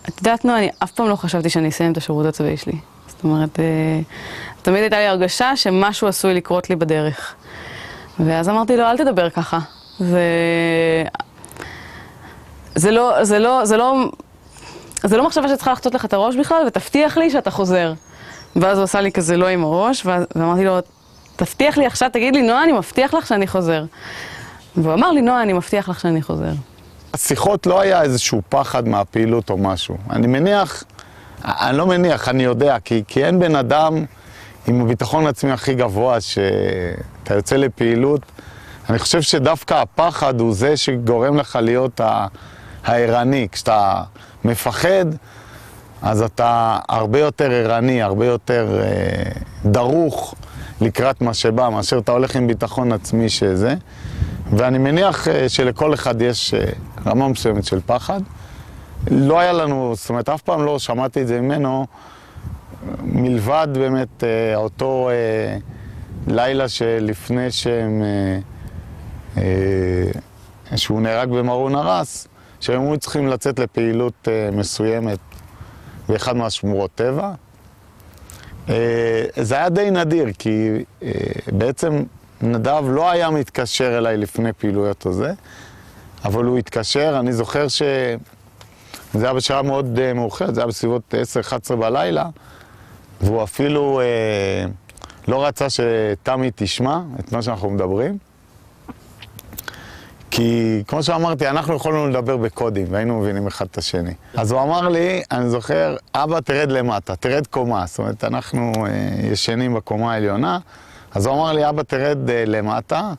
את יודעת, נו, אני אף פעם לא חשבתי שאני אסיים את השירות הצבאי שלי. זאת אומרת, תמיד הייתה לי הרגשה שמשהו עשוי לקרות לי בדרך. ואז אמרתי לו, אל תדבר ככה. זה לא מחשבה שצריכה לחצות לך את הראש בכלל, ותבטיח לי שאתה חוזר. ואז הוא עשה לי כזה לא עם הראש, ואמרתי לו, תבטיח לי עכשיו, תגיד לי, נועה, אני מבטיח לך שאני חוזר. והוא אמר לי, נועה, אני מבטיח לך שאני חוזר. השיחות לא היה איזשהו פחד מהפעילות או משהו. אני מניח, אני לא מניח, אני יודע, כי אין בן אדם עם הביטחון עצמי הכי גבוה שאתה יוצא לפעילות. אני חושב שדווקא הפחד הוא זה שגורם לך להיות הערני. כשאתה מפחד, אז אתה הרבה יותר ערני, הרבה יותר דרוך לקראת מה שבא, מאשר אתה הולך עם ביטחון עצמי שזה. ואני מניח שלכל אחד יש רמה מסוימת של פחד. לא היה לנו, זאת אומרת, אף פעם לא שמעתי את זה ממנו, מלבד באמת אותו לילה שלפני שהוא נהרג במרון הרס, שהם היו צריכים לצאת לפעילות מסוימת באחד מהשמורות טבע. זה היה די נדיר, כי בעצם נדב לא היה מתקשר אליי לפני פעילויות הזה, אבל הוא התקשר. אני זוכר שזה היה בשעה מאוד מאוחרת, זה היה בסביבות 10-11 בלילה, והוא אפילו לא רצה שתמי תשמע את מה שאנחנו מדברים. כי כמו שאמרתי, אנחנו יכולנו לדבר בקודים, והיינו מבינים אחד את השני. אז הוא אמר לי, אני זוכר, אבא תרד למטה, תרד קומה. זאת אומרת, אנחנו ישנים בקומה העליונה, אז הוא אמר לי, אבא תרד למטה,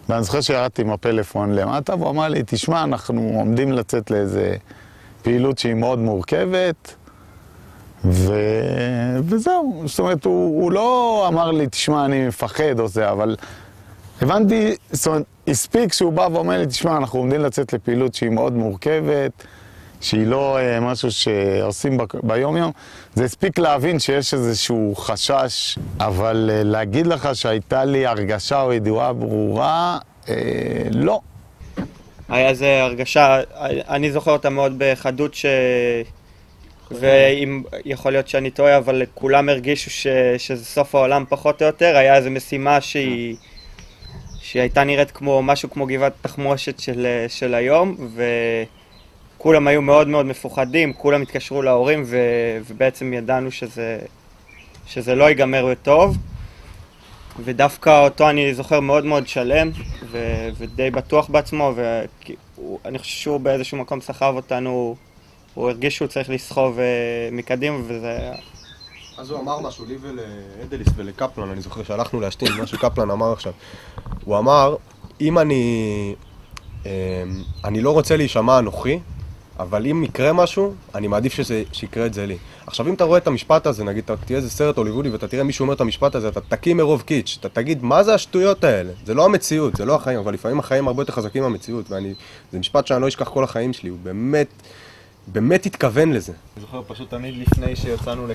ואני זוכר שירדתי עם הפלאפון למטה, והוא אמר לי, תשמע, אנחנו עומדים לצאת לאיזה פעילות שהיא מאוד מורכבת, וזהו, זאת אומרת, הוא לא אמר לי, תשמע, אני מפחד או זה, אבל הבנתי, זאת אומרת, הספיק שהוא בא ואומר לי, תשמע, אנחנו עומדים לצאת לפעילות שהיא מאוד מורכבת, שהיא לא משהו שעושים ביום יום, זה הספיק להבין שיש איזשהו חשש, אבל להגיד לך שהייתה לי הרגשה או ידיעה ברורה, לא. היה איזו הרגשה, אני זוכר אותה מאוד בחדות ואם יכול להיות שאני טועה, אבל כולם הרגישו שזה סוף העולם פחות או יותר, היה איזו משימה שהיא הייתה נראית כמו משהו כמו גבעת תחמושת של היום, וכולם היו מאוד מאוד מפוחדים, כולם התקשרו להורים ובעצם ידענו שזה לא ייגמר בטוב. ודווקא אותו אני זוכר מאוד מאוד שלם ודי בטוח בעצמו, ואני חושב שהוא באיזשהו מקום סחב אותנו, הוא הרגיש שהוא צריך לסחוב מקדימה וזה... אז הוא אמר משהו לי ולאדליס ולקפלן, אני זוכר שהלכנו להשתין, מה שקפלן אמר עכשיו. הוא אמר, אם אני לא רוצה להישמע אנוכי, אבל אם יקרה משהו, אני מעדיף שיקרה את זה לי. עכשיו, אם אתה רואה את המשפט הזה, נגיד, תהיה איזה סרט הוליוודי ואתה תראה מישהו אומר את המשפט הזה, אתה תקים מרוב קיץ', אתה תגיד, מה זה השטויות האלה? זה לא המציאות, זה לא החיים, אבל לפעמים החיים הרבה יותר חזקים מהמציאות, זה משפט שאני לא אשכח כל החיים שלי, הוא באמת התכוון לזה. אני זוכר פשוט תמיד לפני שיצאנו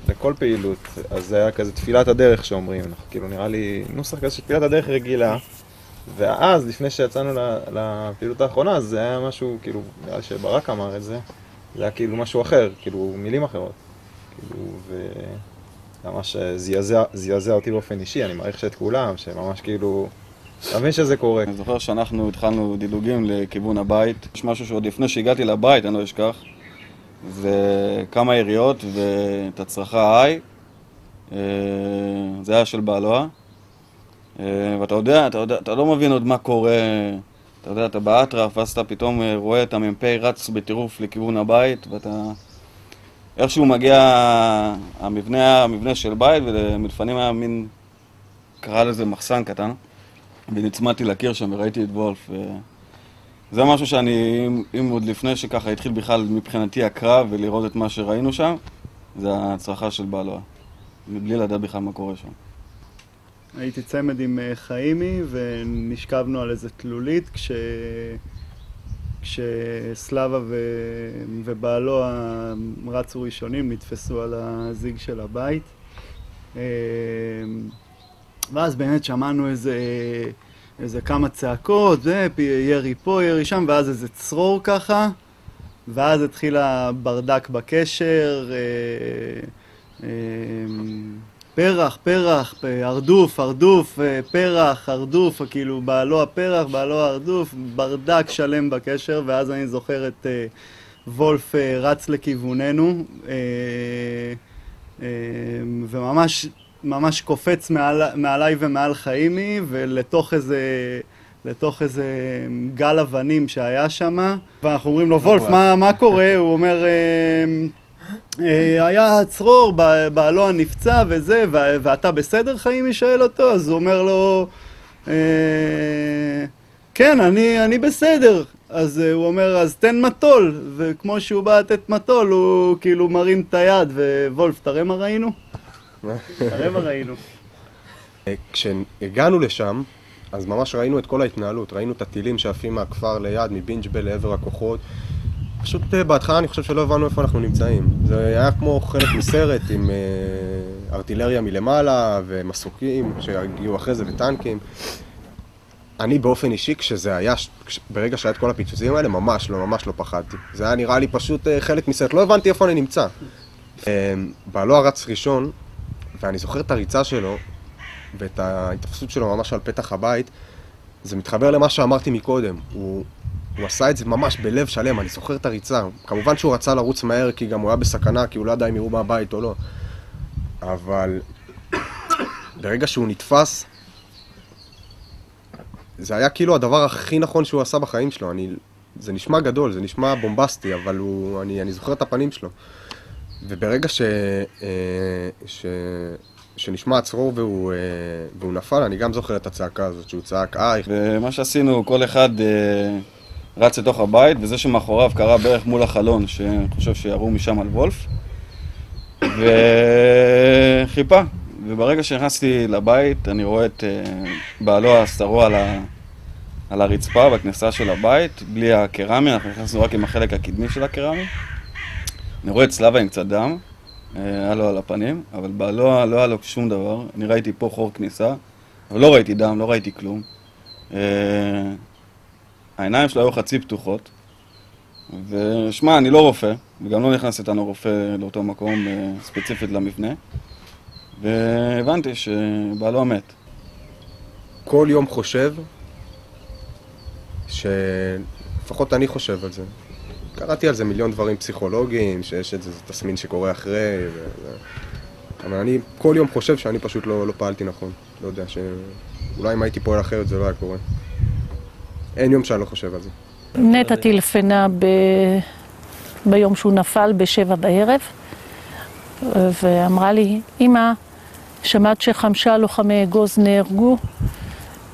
לכל פעילות, אז זה היה כזה תפילת הדרך שאומרים, כאילו נראה לי נוסח כזה שתפילת הדרך רגילה, ואז לפני שיצאנו לפעילות האחרונה, אז זה היה משהו, כאילו, נראה לי שברק אמר את זה, זה היה כאילו משהו אחר, כאילו מילים אחרות, כאילו, וממש זיעזע אותי באופן אישי, אני מעריך שאת כולם, שממש כאילו, תבין שזה קורה. אני זוכר שאנחנו התחלנו דילוגים לכיוון הבית, יש משהו שעוד לפני שהגעתי לבית, אני לא אשכח, וכמה יריות ואת הצרחה היי, זה היה של בעלוה, ואתה יודע, אתה לא מבין עוד מה קורה, אתה יודע, אתה באטרף, ואז אתה פתאום רואה את המ"פ רץ בטירוף לכיוון הבית, ואתה... איכשהו מגיע המבנה של בית, ולפנים היה מין, קרא לזה מחסן קטן, ונצמדתי לקיר שם וראיתי את וולף. זה משהו שאני, אם עוד לפני שככה התחיל בכלל מבחינתי הקרב ולראות את מה שראינו שם, זה הצרחה של בעלוה, מבלי לדעת בכלל מה קורה שם. הייתי צמד עם חיימי ונשכבנו על איזה תלולית כשסלאבה ובעלו רצו ראשונים, נתפסו על הזיג של הבית. ואז באמת שמענו איזה כמה צעקות, ירי פה, ירי שם, ואז איזה צרור ככה, ואז התחיל הברדק בקשר, פרח, ארדוף, פרח, ארדוף, כאילו בעלו הפרח, בעלו הארדוף, ברדק שלם בקשר, ואז אני זוכר את וולף רץ לכיווננו, וממש קופץ מעליי ומעל חיימי, ולתוך איזה גל אבנים שהיה שם, ואנחנו אומרים לו, וולף, מה קורה? הוא אומר, היה צרור, בעלו הנפצע וזה, ואתה בסדר חיימי? שואל אותו, אז הוא אומר לו, כן, אני בסדר. אז הוא אומר, אז תן מטול, וכמו שהוא בא לתת מטול, הוא כאילו מרים את היד, ווולף, תראה מה ראינו? תראה מה ראינו. כשהגענו לשם, אז ממש ראינו את כל ההתנהלות, ראינו את הטילים שעפים מהכפר ליד, מבינג'בל לעבר הכוחות. פשוט בהתחלה אני חושב שלא הבנו איפה אנחנו נמצאים. זה היה כמו חלק מסרט עם ארטילריה מלמעלה ומסוקים שהגיעו אחרי זה וטנקים. אני באופן אישי, כשזה היה, ברגע שהיה את כל הפיצוצים האלה, ממש לא פחדתי. זה היה נראה לי פשוט חלק מסרט, לא הבנתי איפה אני נמצא. בעלו הרץ ראשון, ואני זוכר את הריצה שלו ואת ההתפסות שלו ממש על פתח הבית, זה מתחבר למה שאמרתי מקודם. הוא עשה את זה ממש בלב שלם, אני זוכר את הריצה. כמובן שהוא רצה לרוץ מהר כי גם הוא היה בסכנה, כי הוא לא ידע אם יראו מהבית או לא. אבל ברגע שהוא נתפס, זה היה כאילו הדבר הכי נכון שהוא עשה בחיים שלו. זה נשמע גדול, זה נשמע בומבסטי, אבל אני זוכר את הפנים שלו. וברגע שנשמע הצרור והוא נפל, אני גם זוכר את הצעקה הזאת שהוא צעק איי. ומה שעשינו, כל אחד רץ לתוך הבית, וזה שמאחוריו קרה בערך מול החלון, שאני חושב שירו משם על וולף. וחיפה. וברגע שנכנסתי לבית, אני רואה את בעלו השרו על הרצפה בכניסה של הבית, בלי הקרמי, אנחנו נכנסנו רק עם החלק הקדמי של הקרמי. אני רואה את סלאבה עם קצת דם, היה לו על הפנים, אבל בעלו לא היה לו שום דבר. אני ראיתי פה חור כניסה, אבל לא ראיתי דם, לא ראיתי כלום. העיניים שלו היו חצי פתוחות. ושמע, אני לא רופא, וגם לא נכנס איתנו רופא לאותו מקום ספציפית למבנה. והבנתי שבעלו מת. כל יום חושב, שלפחות אני חושב על זה. קראתי על זה מיליון דברים פסיכולוגיים, שיש איזה תסמין שקורה אחרי, אבל אני כל יום חושב שאני פשוט לא פעלתי נכון. לא יודע, אולי אם הייתי פועל אחרת זה לא היה קורה. אין יום שאני לא חושב על זה. נטע טלפנה ביום שהוא נפל ב7 בערב, ואמרה לי, אמא, שמעת ש5 לוחמי אגוז נהרגו?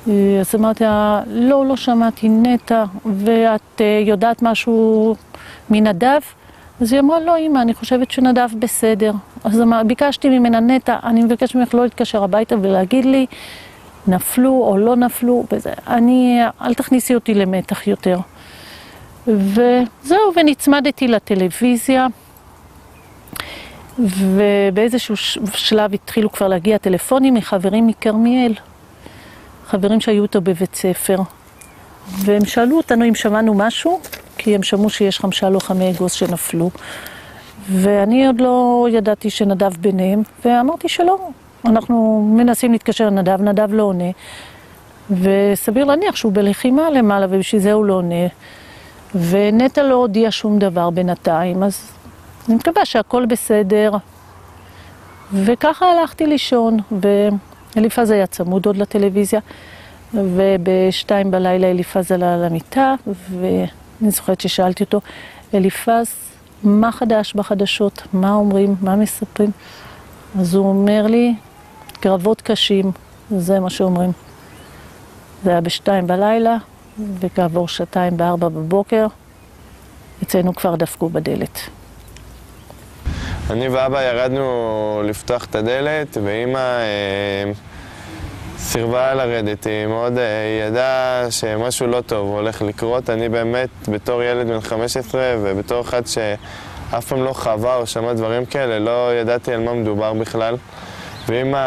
אז אמרתי לה, לא שמעתי, נטע, ואת יודעת משהו מנדב? אז היא אמרה, לא אמא, אני חושבת שנדב בסדר. אז ביקשתי ממנה, נטע, אני מבקש ממך לא להתקשר הביתה ולהגיד לי, נפלו או לא נפלו, אל תכניסי אותי למתח יותר. וזהו, ונצמדתי לטלוויזיה, ובאיזשהו שלב התחילו כבר להגיע טלפונים מחברים מקרמיאל, חברים שהיו איתו בבית ספר, והם שאלו אותנו אם שמענו משהו, כי הם שמעו שיש 5 לוחמי אגוז שנפלו, ואני עוד לא ידעתי שנדב ביניהם, ואמרתי שלא, אנחנו מנסים להתקשר לנדב, נדב לא עונה, וסביר להניח שהוא בלחימה למעלה, ובשביל זה הוא לא עונה, ונטע לא הודיע שום דבר בינתיים, אז אני מקווה שהכל בסדר. וככה הלכתי לישון, ואליפז היה צמוד עוד לטלוויזיה, וב2 בלילה אליפז עלה למיטה, ואני זוכרת ששאלתי אותו, אליפז, מה חדש בחדשות? מה אומרים? מה מספרים? אז הוא אומר לי, קרבות קשים, זה מה שאומרים. זה היה ב2 בלילה, וכעבור 2 ב4 בבוקר, אצלנו כבר דפקו בדלת. אני ואבא ירדנו לפתוח את הדלת, ואמא סירבה לרדת. היא מאוד ידעה שמשהו לא טוב הולך לקרות. אני באמת, בתור ילד בן 15, ובתור אחד שאף פעם לא חווה או שמע דברים כאלה, לא ידעתי על מה מדובר בכלל. ואמא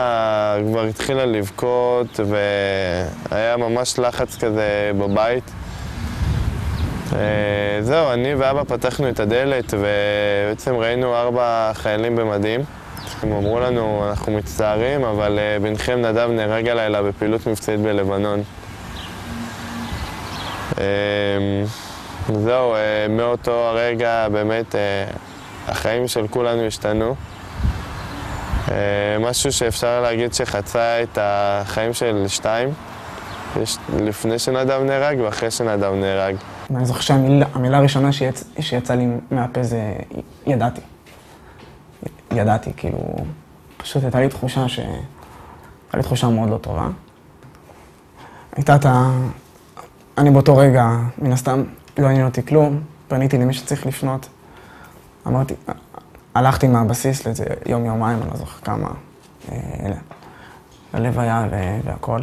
כבר התחילה לבכות, והיה ממש לחץ כזה בבית. זהו, אני ואבא פתחנו את הדלת, ובעצם ראינו 4 חיילים במדים. הם אמרו לנו, אנחנו מצטערים, אבל בנכם נדב נהרג הלילה בפעילות מבצעית בלבנון. זהו, מאותו הרגע באמת החיים של כולנו השתנו. משהו שאפשר להגיד שחצה את החיים של 2, לפני שנדב נהרג ואחרי שנדב נהרג. אני זוכר שהמילה הראשונה שיצאה לי מהפה זה ידעתי. ידעתי, כאילו, פשוט הייתה לי תחושה מאוד לא טובה. אני באותו רגע, מן הסתם, לא עניין אותי כלום, פניתי למי שצריך לפנות. אמרתי, הלכתי מהבסיס לאיזה יום-יומיים, אני לא זוכר כמה, ללוויה והכל.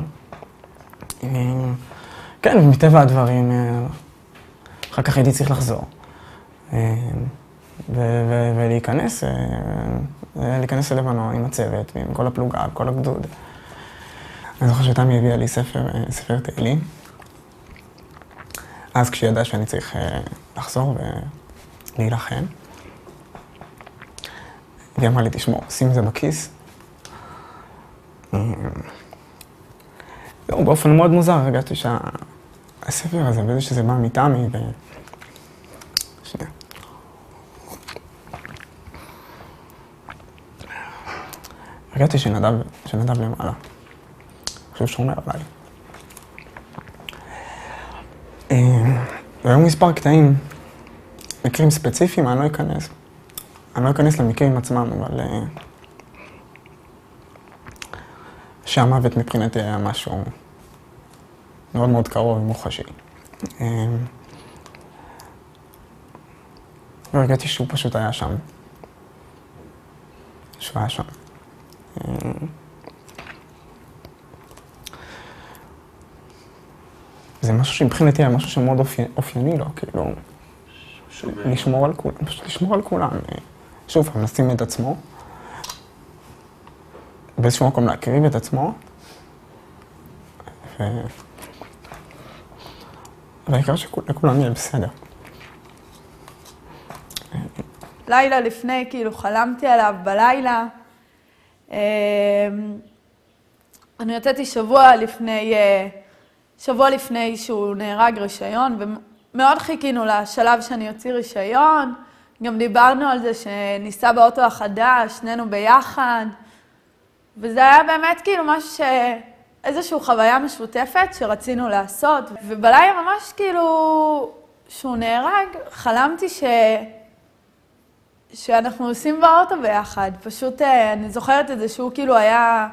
כן, מטבע הדברים, אחר כך הייתי צריך לחזור. ולהיכנס ללבנון עם הצוות, ועם כל הפלוגה, כל הגדוד. אני זוכר שתמי הביאה לי ספר תהילים. אז כשהיא ידעה שאני צריך לחזור ולהילחם, והיא אמרה לי, תשמור, שים את זה בכיס. באופן מאוד מוזר, הרגשתי שהספר הזה, וזה שזה בא מתמי, שנייה. הרגשתי שנדב למעלה. עכשיו שומר עליי. והיום מספר קטעים, מקרים ספציפיים, אני לא אכנס למקרים עצמם, אבל שהמוות מבחינתי היה משהו מאוד מאוד קרוב ומוחשי. והרגשתי שהוא פשוט היה שם. שהוא היה שם. זה משהו שמבחינתי היה משהו שמאוד אופייני לו, כאילו, לשמור על כולם, פשוט לשמור על כולם. שוב, לשים את עצמו, באיזשהו מקום להקריב את עצמו, והעיקר שלכולם יהיה בסדר. לילה לפני, כאילו, חלמתי עליו בלילה. אני יוצאתי שבוע לפני שהוא נהרג רישיון, ומאוד חיכינו לשלב שאני יוציא רישיון. גם דיברנו על זה שניסע באוטו החדש, שנינו ביחד. וזה היה באמת כאילו משהו איזושהי חוויה משותפת שרצינו לעשות. ובלילה ממש כאילו, שהוא נהרג, חלמתי שאנחנו עושים באוטו ביחד. פשוט אני זוכרת את זה שהוא כאילו היה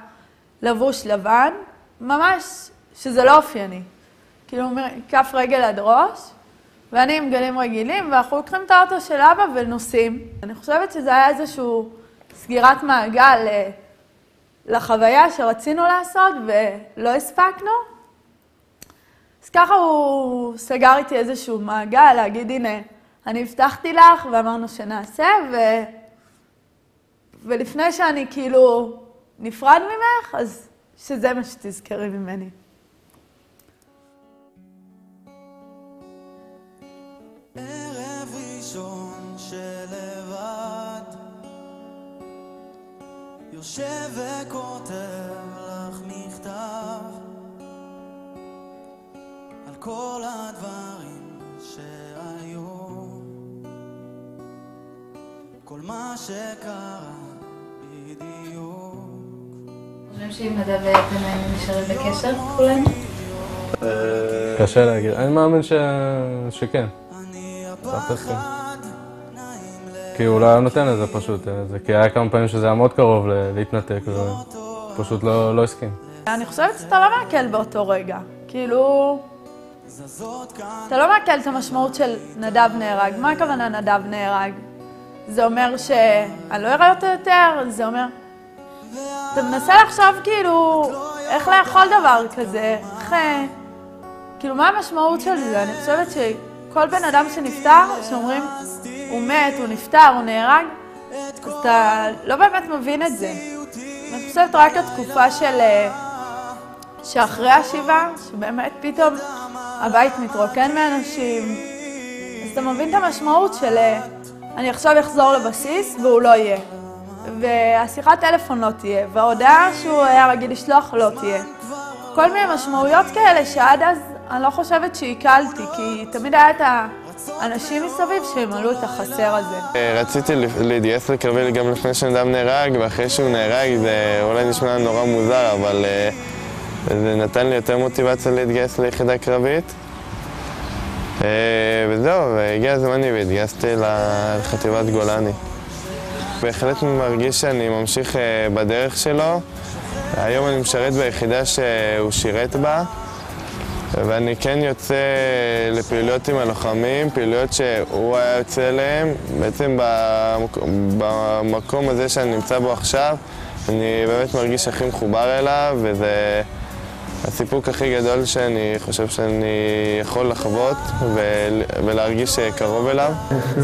לבוש לבן, ממש שזה לא אופייני. כאילו כף רגל עד ראש, ואני עם גלים רגילים, ואנחנו לוקחים את האוטו של אבא ונוסעים. אני חושבת שזה היה איזשהו סגירת מעגל לחוויה שרצינו לעשות ולא הספקנו. אז ככה הוא סגר איתי איזשהו מעגל, להגיד, הנה, אני הבטחתי לך ואמרנו שנעשה, ולפני שאני כאילו נפרד ממך, אז שזה מה שתזכרי ממני. ערב ראשון שלבד יושב וכותב לך מכתב על כל הדברים שהיו, כל מה שקרה בדיוק. חושבים שעם נדב ואתם נשארים בקשר כולנו? קשה להגיד, אני מאמין שכן. כי הוא לא היה נותן לזה פשוט, כי היה כמה פעמים שזה היה מאוד קרוב להתנתק ופשוט לא הסכים. אני חושבת שאתה לא מעכל באותו רגע, כאילו, אתה לא מעכל את המשמעות של נדב נהרג. מה הכוונה נדב נהרג? זה אומר שאני לא אראה אותו יותר, זה אומר, אתה מנסה לחשוב כאילו, איך לאכול דבר כזה, כאילו מה המשמעות של זה? אני חושבת כל בן אדם שנפטר, שאומרים, הוא מת, הוא נפטר, הוא נהרג, אז אתה לא באמת מבין את זה. אני חושבת רק התקופה שאחרי השבעה, שבאמת פתאום הבית מתרוקן מאנשים, אז אתה מבין את המשמעות של אני עכשיו אחזור לבסיס והוא לא יהיה. והשיחת טלפון לא תהיה, וההודעה שהוא היה רגיל לשלוח לא תהיה. כל מיני משמעויות כאלה שעד אז אני לא חושבת שהקלתי, כי תמיד היה את האנשים מסביב שימלאו את החסר הזה. רציתי להתגייס לקרבי גם לפני שנדב נהרג, ואחרי שהוא נהרג זה אולי נשמע נורא מוזר, אבל זה נתן לי יותר מוטיבציה להתגייס ליחידה קרבית. וזהו, והגיע זמני והתגייסתי לחטיבת גולני. בהחלט מרגיש שאני ממשיך בדרך שלו. היום אני משרת ביחידה שהוא שירת בה, ואני כן יוצא לפעילויות עם הלוחמים, פעילויות שהוא היה יוצא אליהם. בעצם במקום הזה שאני נמצא בו עכשיו, אני באמת מרגיש הכי מחובר אליו, וזה הסיפוק הכי גדול שאני חושב שאני יכול לחוות ולהרגיש קרוב אליו.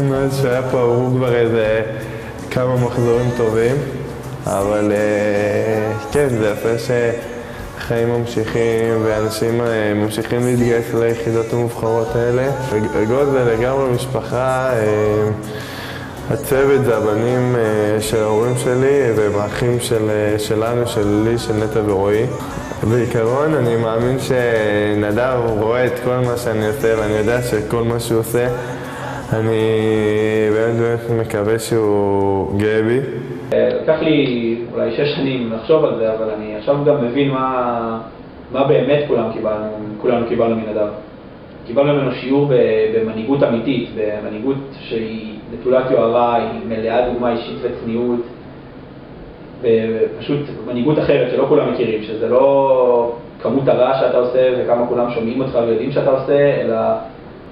מאז שהיה פה הוא כבר איזה כמה מחזורים טובים, אבל כן, זה יפה שחיים ממשיכים ואנשים ממשיכים להתגייס ליחידות המובחרות האלה. אגוז זה לגמרי משפחה, הצוות זה הבנים של ההורים שלי והאחים שלנו, שלי, של נטע ורועי. בעיקרון אני מאמין שנדב רואה את כל מה שאני עושה, ואני יודע שכל מה שהוא עושה, אני באמת מקווה שהוא גאה בי. לקח לי אולי 6 שנים לחשוב על זה, אבל אני עכשיו גם מבין מה באמת כולנו קיבלנו מנדב. קיבלנו ממנו שיעור במנהיגות אמיתית, במנהיגות שהיא נטולת יוהרה, היא מלאה דוגמה אישית וצניעות. ופשוט מנהיגות אחרת שלא כולם מכירים, שזה לא כמות הרע שאתה עושה וכמה כולם שומעים אותך ויודעים שאתה עושה, אלא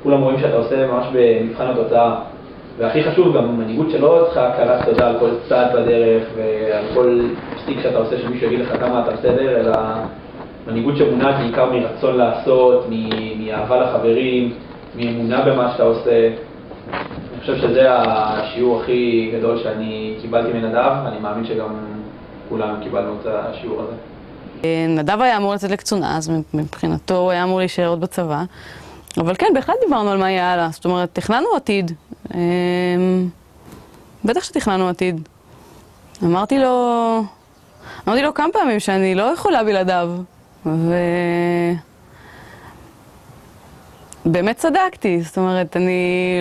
כולם רואים שאתה עושה ממש במבחן התוצאה. והכי חשוב, גם מנהיגות שלא צריכה הכרת תודה על כל צעד בדרך ועל כל פסיק שאתה עושה שמישהו יגיד לך כמה אתה בסדר, אלא מנהיגות שמונעת בעיקר מרצון לעשות, מאהבה לחברים, מאמונה במה שאתה עושה. אני חושב שזה השיעור הכי גדול שאני קיבלתי מנדב, אני מאמין שגם כולנו קיבלנו את השיעור הזה. נדב היה אמור לצאת לקצונה, אז מבחינתו הוא היה אמור להישאר עוד בצבא. אבל כן, בהחלט דיברנו על מה יהיה הלאה. זאת אומרת, תכננו עתיד. בטח שתכננו עתיד. אמרתי לו כמה פעמים שאני לא יכולה בלעדיו. באמת צדקתי. זאת אומרת, אני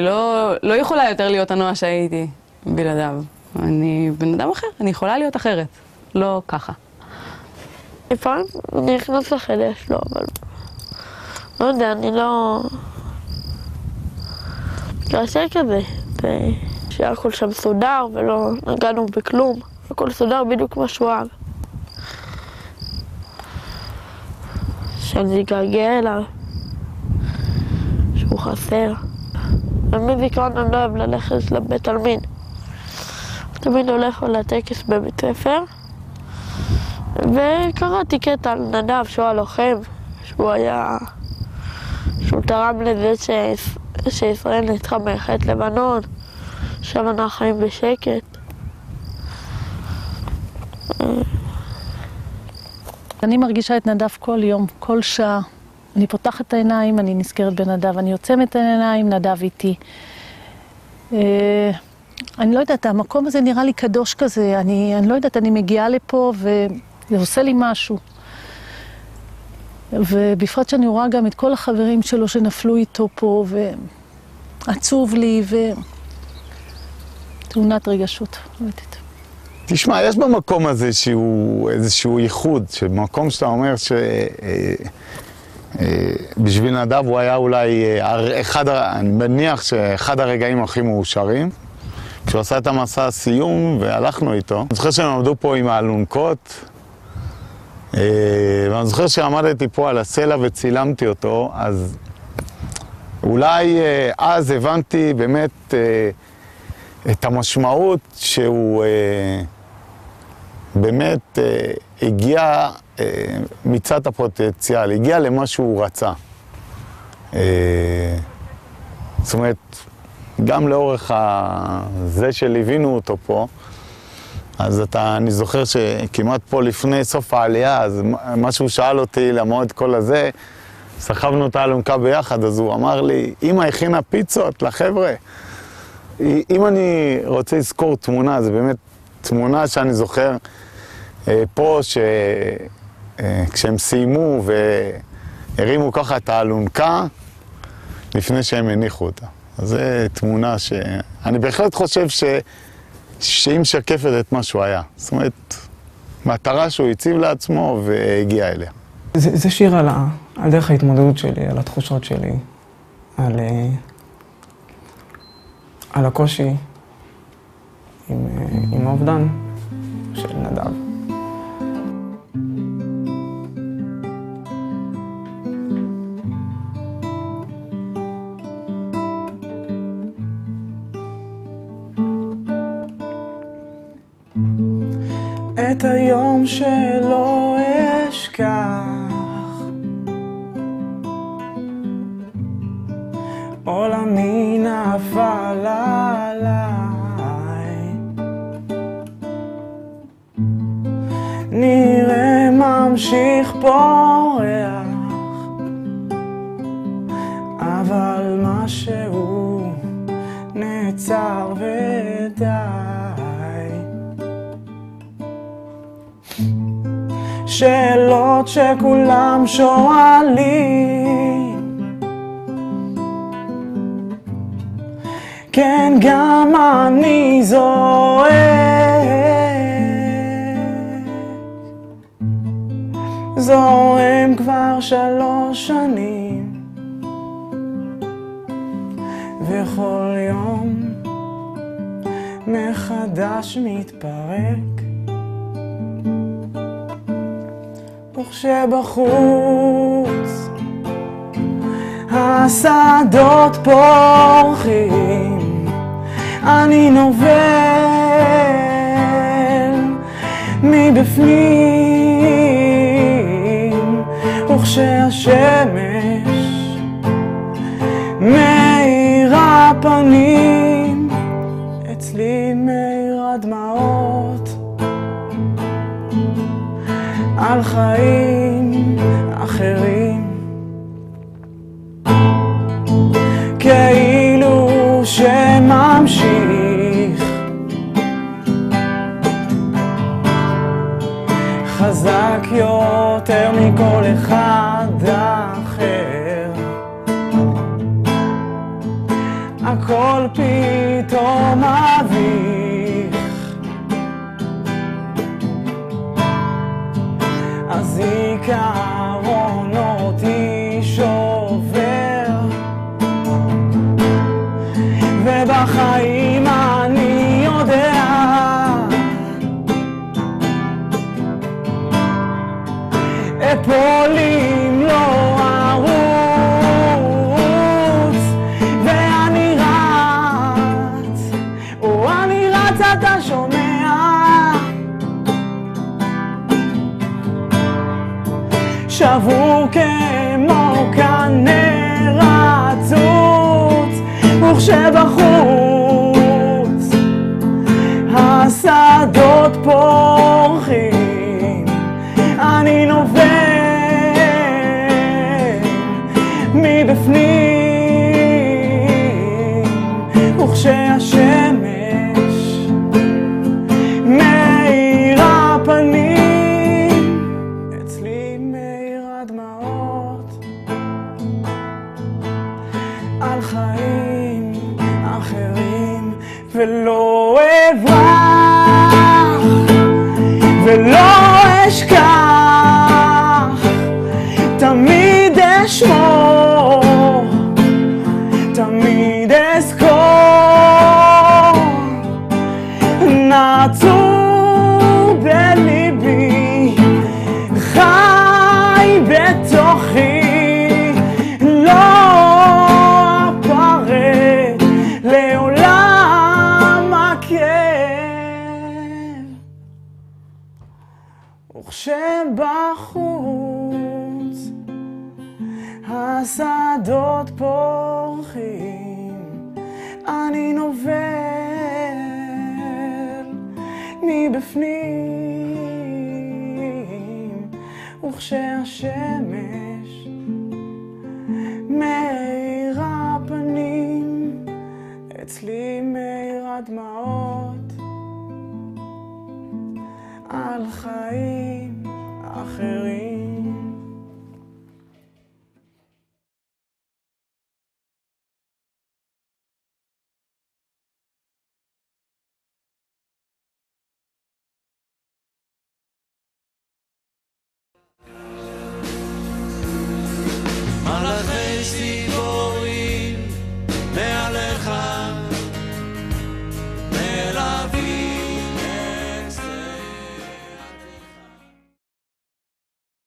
לא יכולה יותר להיות הנועה שהייתי בלעדיו. אני בן אדם אחר, אני יכולה להיות אחרת. לא ככה. לפעמים אני נכנס לחדר שלו, אבל לא יודע, אני לא... מתרשם כזה, שהכל שם סודר ולא נגענו בכלום, הכל סודר בדיוק כמו שהוא אהב. שאני אגרגע אליו, שהוא חסר. במזיכרון אני לא אוהב ללכת לבית עלמין. תמיד הולך לטקס בבית ספר, וקראתי קטע על נדב שהוא הלוחם, שהוא תרם לזה שישראל ניצחה במלחמת לבנון, עכשיו אנחנו חיים בשקט. אני מרגישה את נדב כל יום, כל שעה. אני פותחת את העיניים, אני נזכרת בנדב, אני עוצמת את העיניים, נדב איתי. אני לא יודעת, המקום הזה נראה לי קדוש כזה, אני לא יודעת, אני מגיעה לפה וזה עושה לי משהו. ובפרט שאני רואה גם את כל החברים שלו שנפלו איתו פה, ועצוב לי, תאונת רגשות, לא יודעת. תשמע, יש במקום הזה איזשהו ייחוד, שבמקום שאתה אומר בשביל נדב הוא היה אולי אני מניח שאחד הרגעים הכי מאושרים. כשהוא עשה את המסע הסיום והלכנו איתו. אני זוכר שהם עמדו פה עם האלונקות, ואני זוכר שעמדתי פה על הסלע וצילמתי אותו, אז אולי אז הבנתי באמת את המשמעות שהוא באמת הגיע מצד הפוטנציאל, הגיע למה שהוא רצה. זאת אומרת, גם לאורך זה שליווינו אותו פה, אז אני זוכר שכמעט פה לפני סוף העלייה, אז מה שהוא שאל אותי למועד כל הזה, סחבנו את האלונקה ביחד, אז הוא אמר לי, אמא הכינה פיצות לחבר'ה. אם אני רוצה לזכור תמונה, זה באמת תמונה שאני זוכר פה, כשהם סיימו והרימו ככה את האלונקה, לפני שהם הניחו אותה. אז זו תמונה שאני בהחלט חושב שהיא משקפת את מה שהוא היה. זאת אומרת, מטרה שהוא הציב לעצמו והגיע אליה. זה שיר על דרך ההתמודדות שלי, על התחושות שלי, על הקושי עם האובדן של נדב. את היום שלא אשכח, עולמי נפל עליי, נראה ממשיך פורח, אבל משהו נעצר ודי. שאלות שכולם שואלים, כן גם אני זועק, זורם כבר 3 שנים, וכל יום מחדש מתפרק. וכשבחוץ השדות פורחים, אני נובל מבפנים, וכשהשמש מאירה פנים, אצלי מאירה דמעות על חיים אחרים, כאילו שממשיך חזק יותר מכל אחד אחר. הכל פתאום מביך, הזיכרון אותי שובר, ובחיים אני יודע אפול אם לא ארוץ, ואני רץ, או אני רץ, אתה שומע? שבור כמו קנה רצוץ, וכשבחוץ השדות פורחים, אני נובל מבפנים, וכשהשמש מאירה פנים, אצלי מאירה דמעות על חיים אחרים. ולא אברח ולא אשכח, תמיד אשמור, תמיד אזכור, נעצור בליבי, חי בתוכי, לא אפרד לעולם הכאב. וכשבחוץ השדות פורחים, אני נובל מבפנים, וכשהשמש מאירה פנים, אצלי מאירה דמעות על חיים אחרים. מלאכי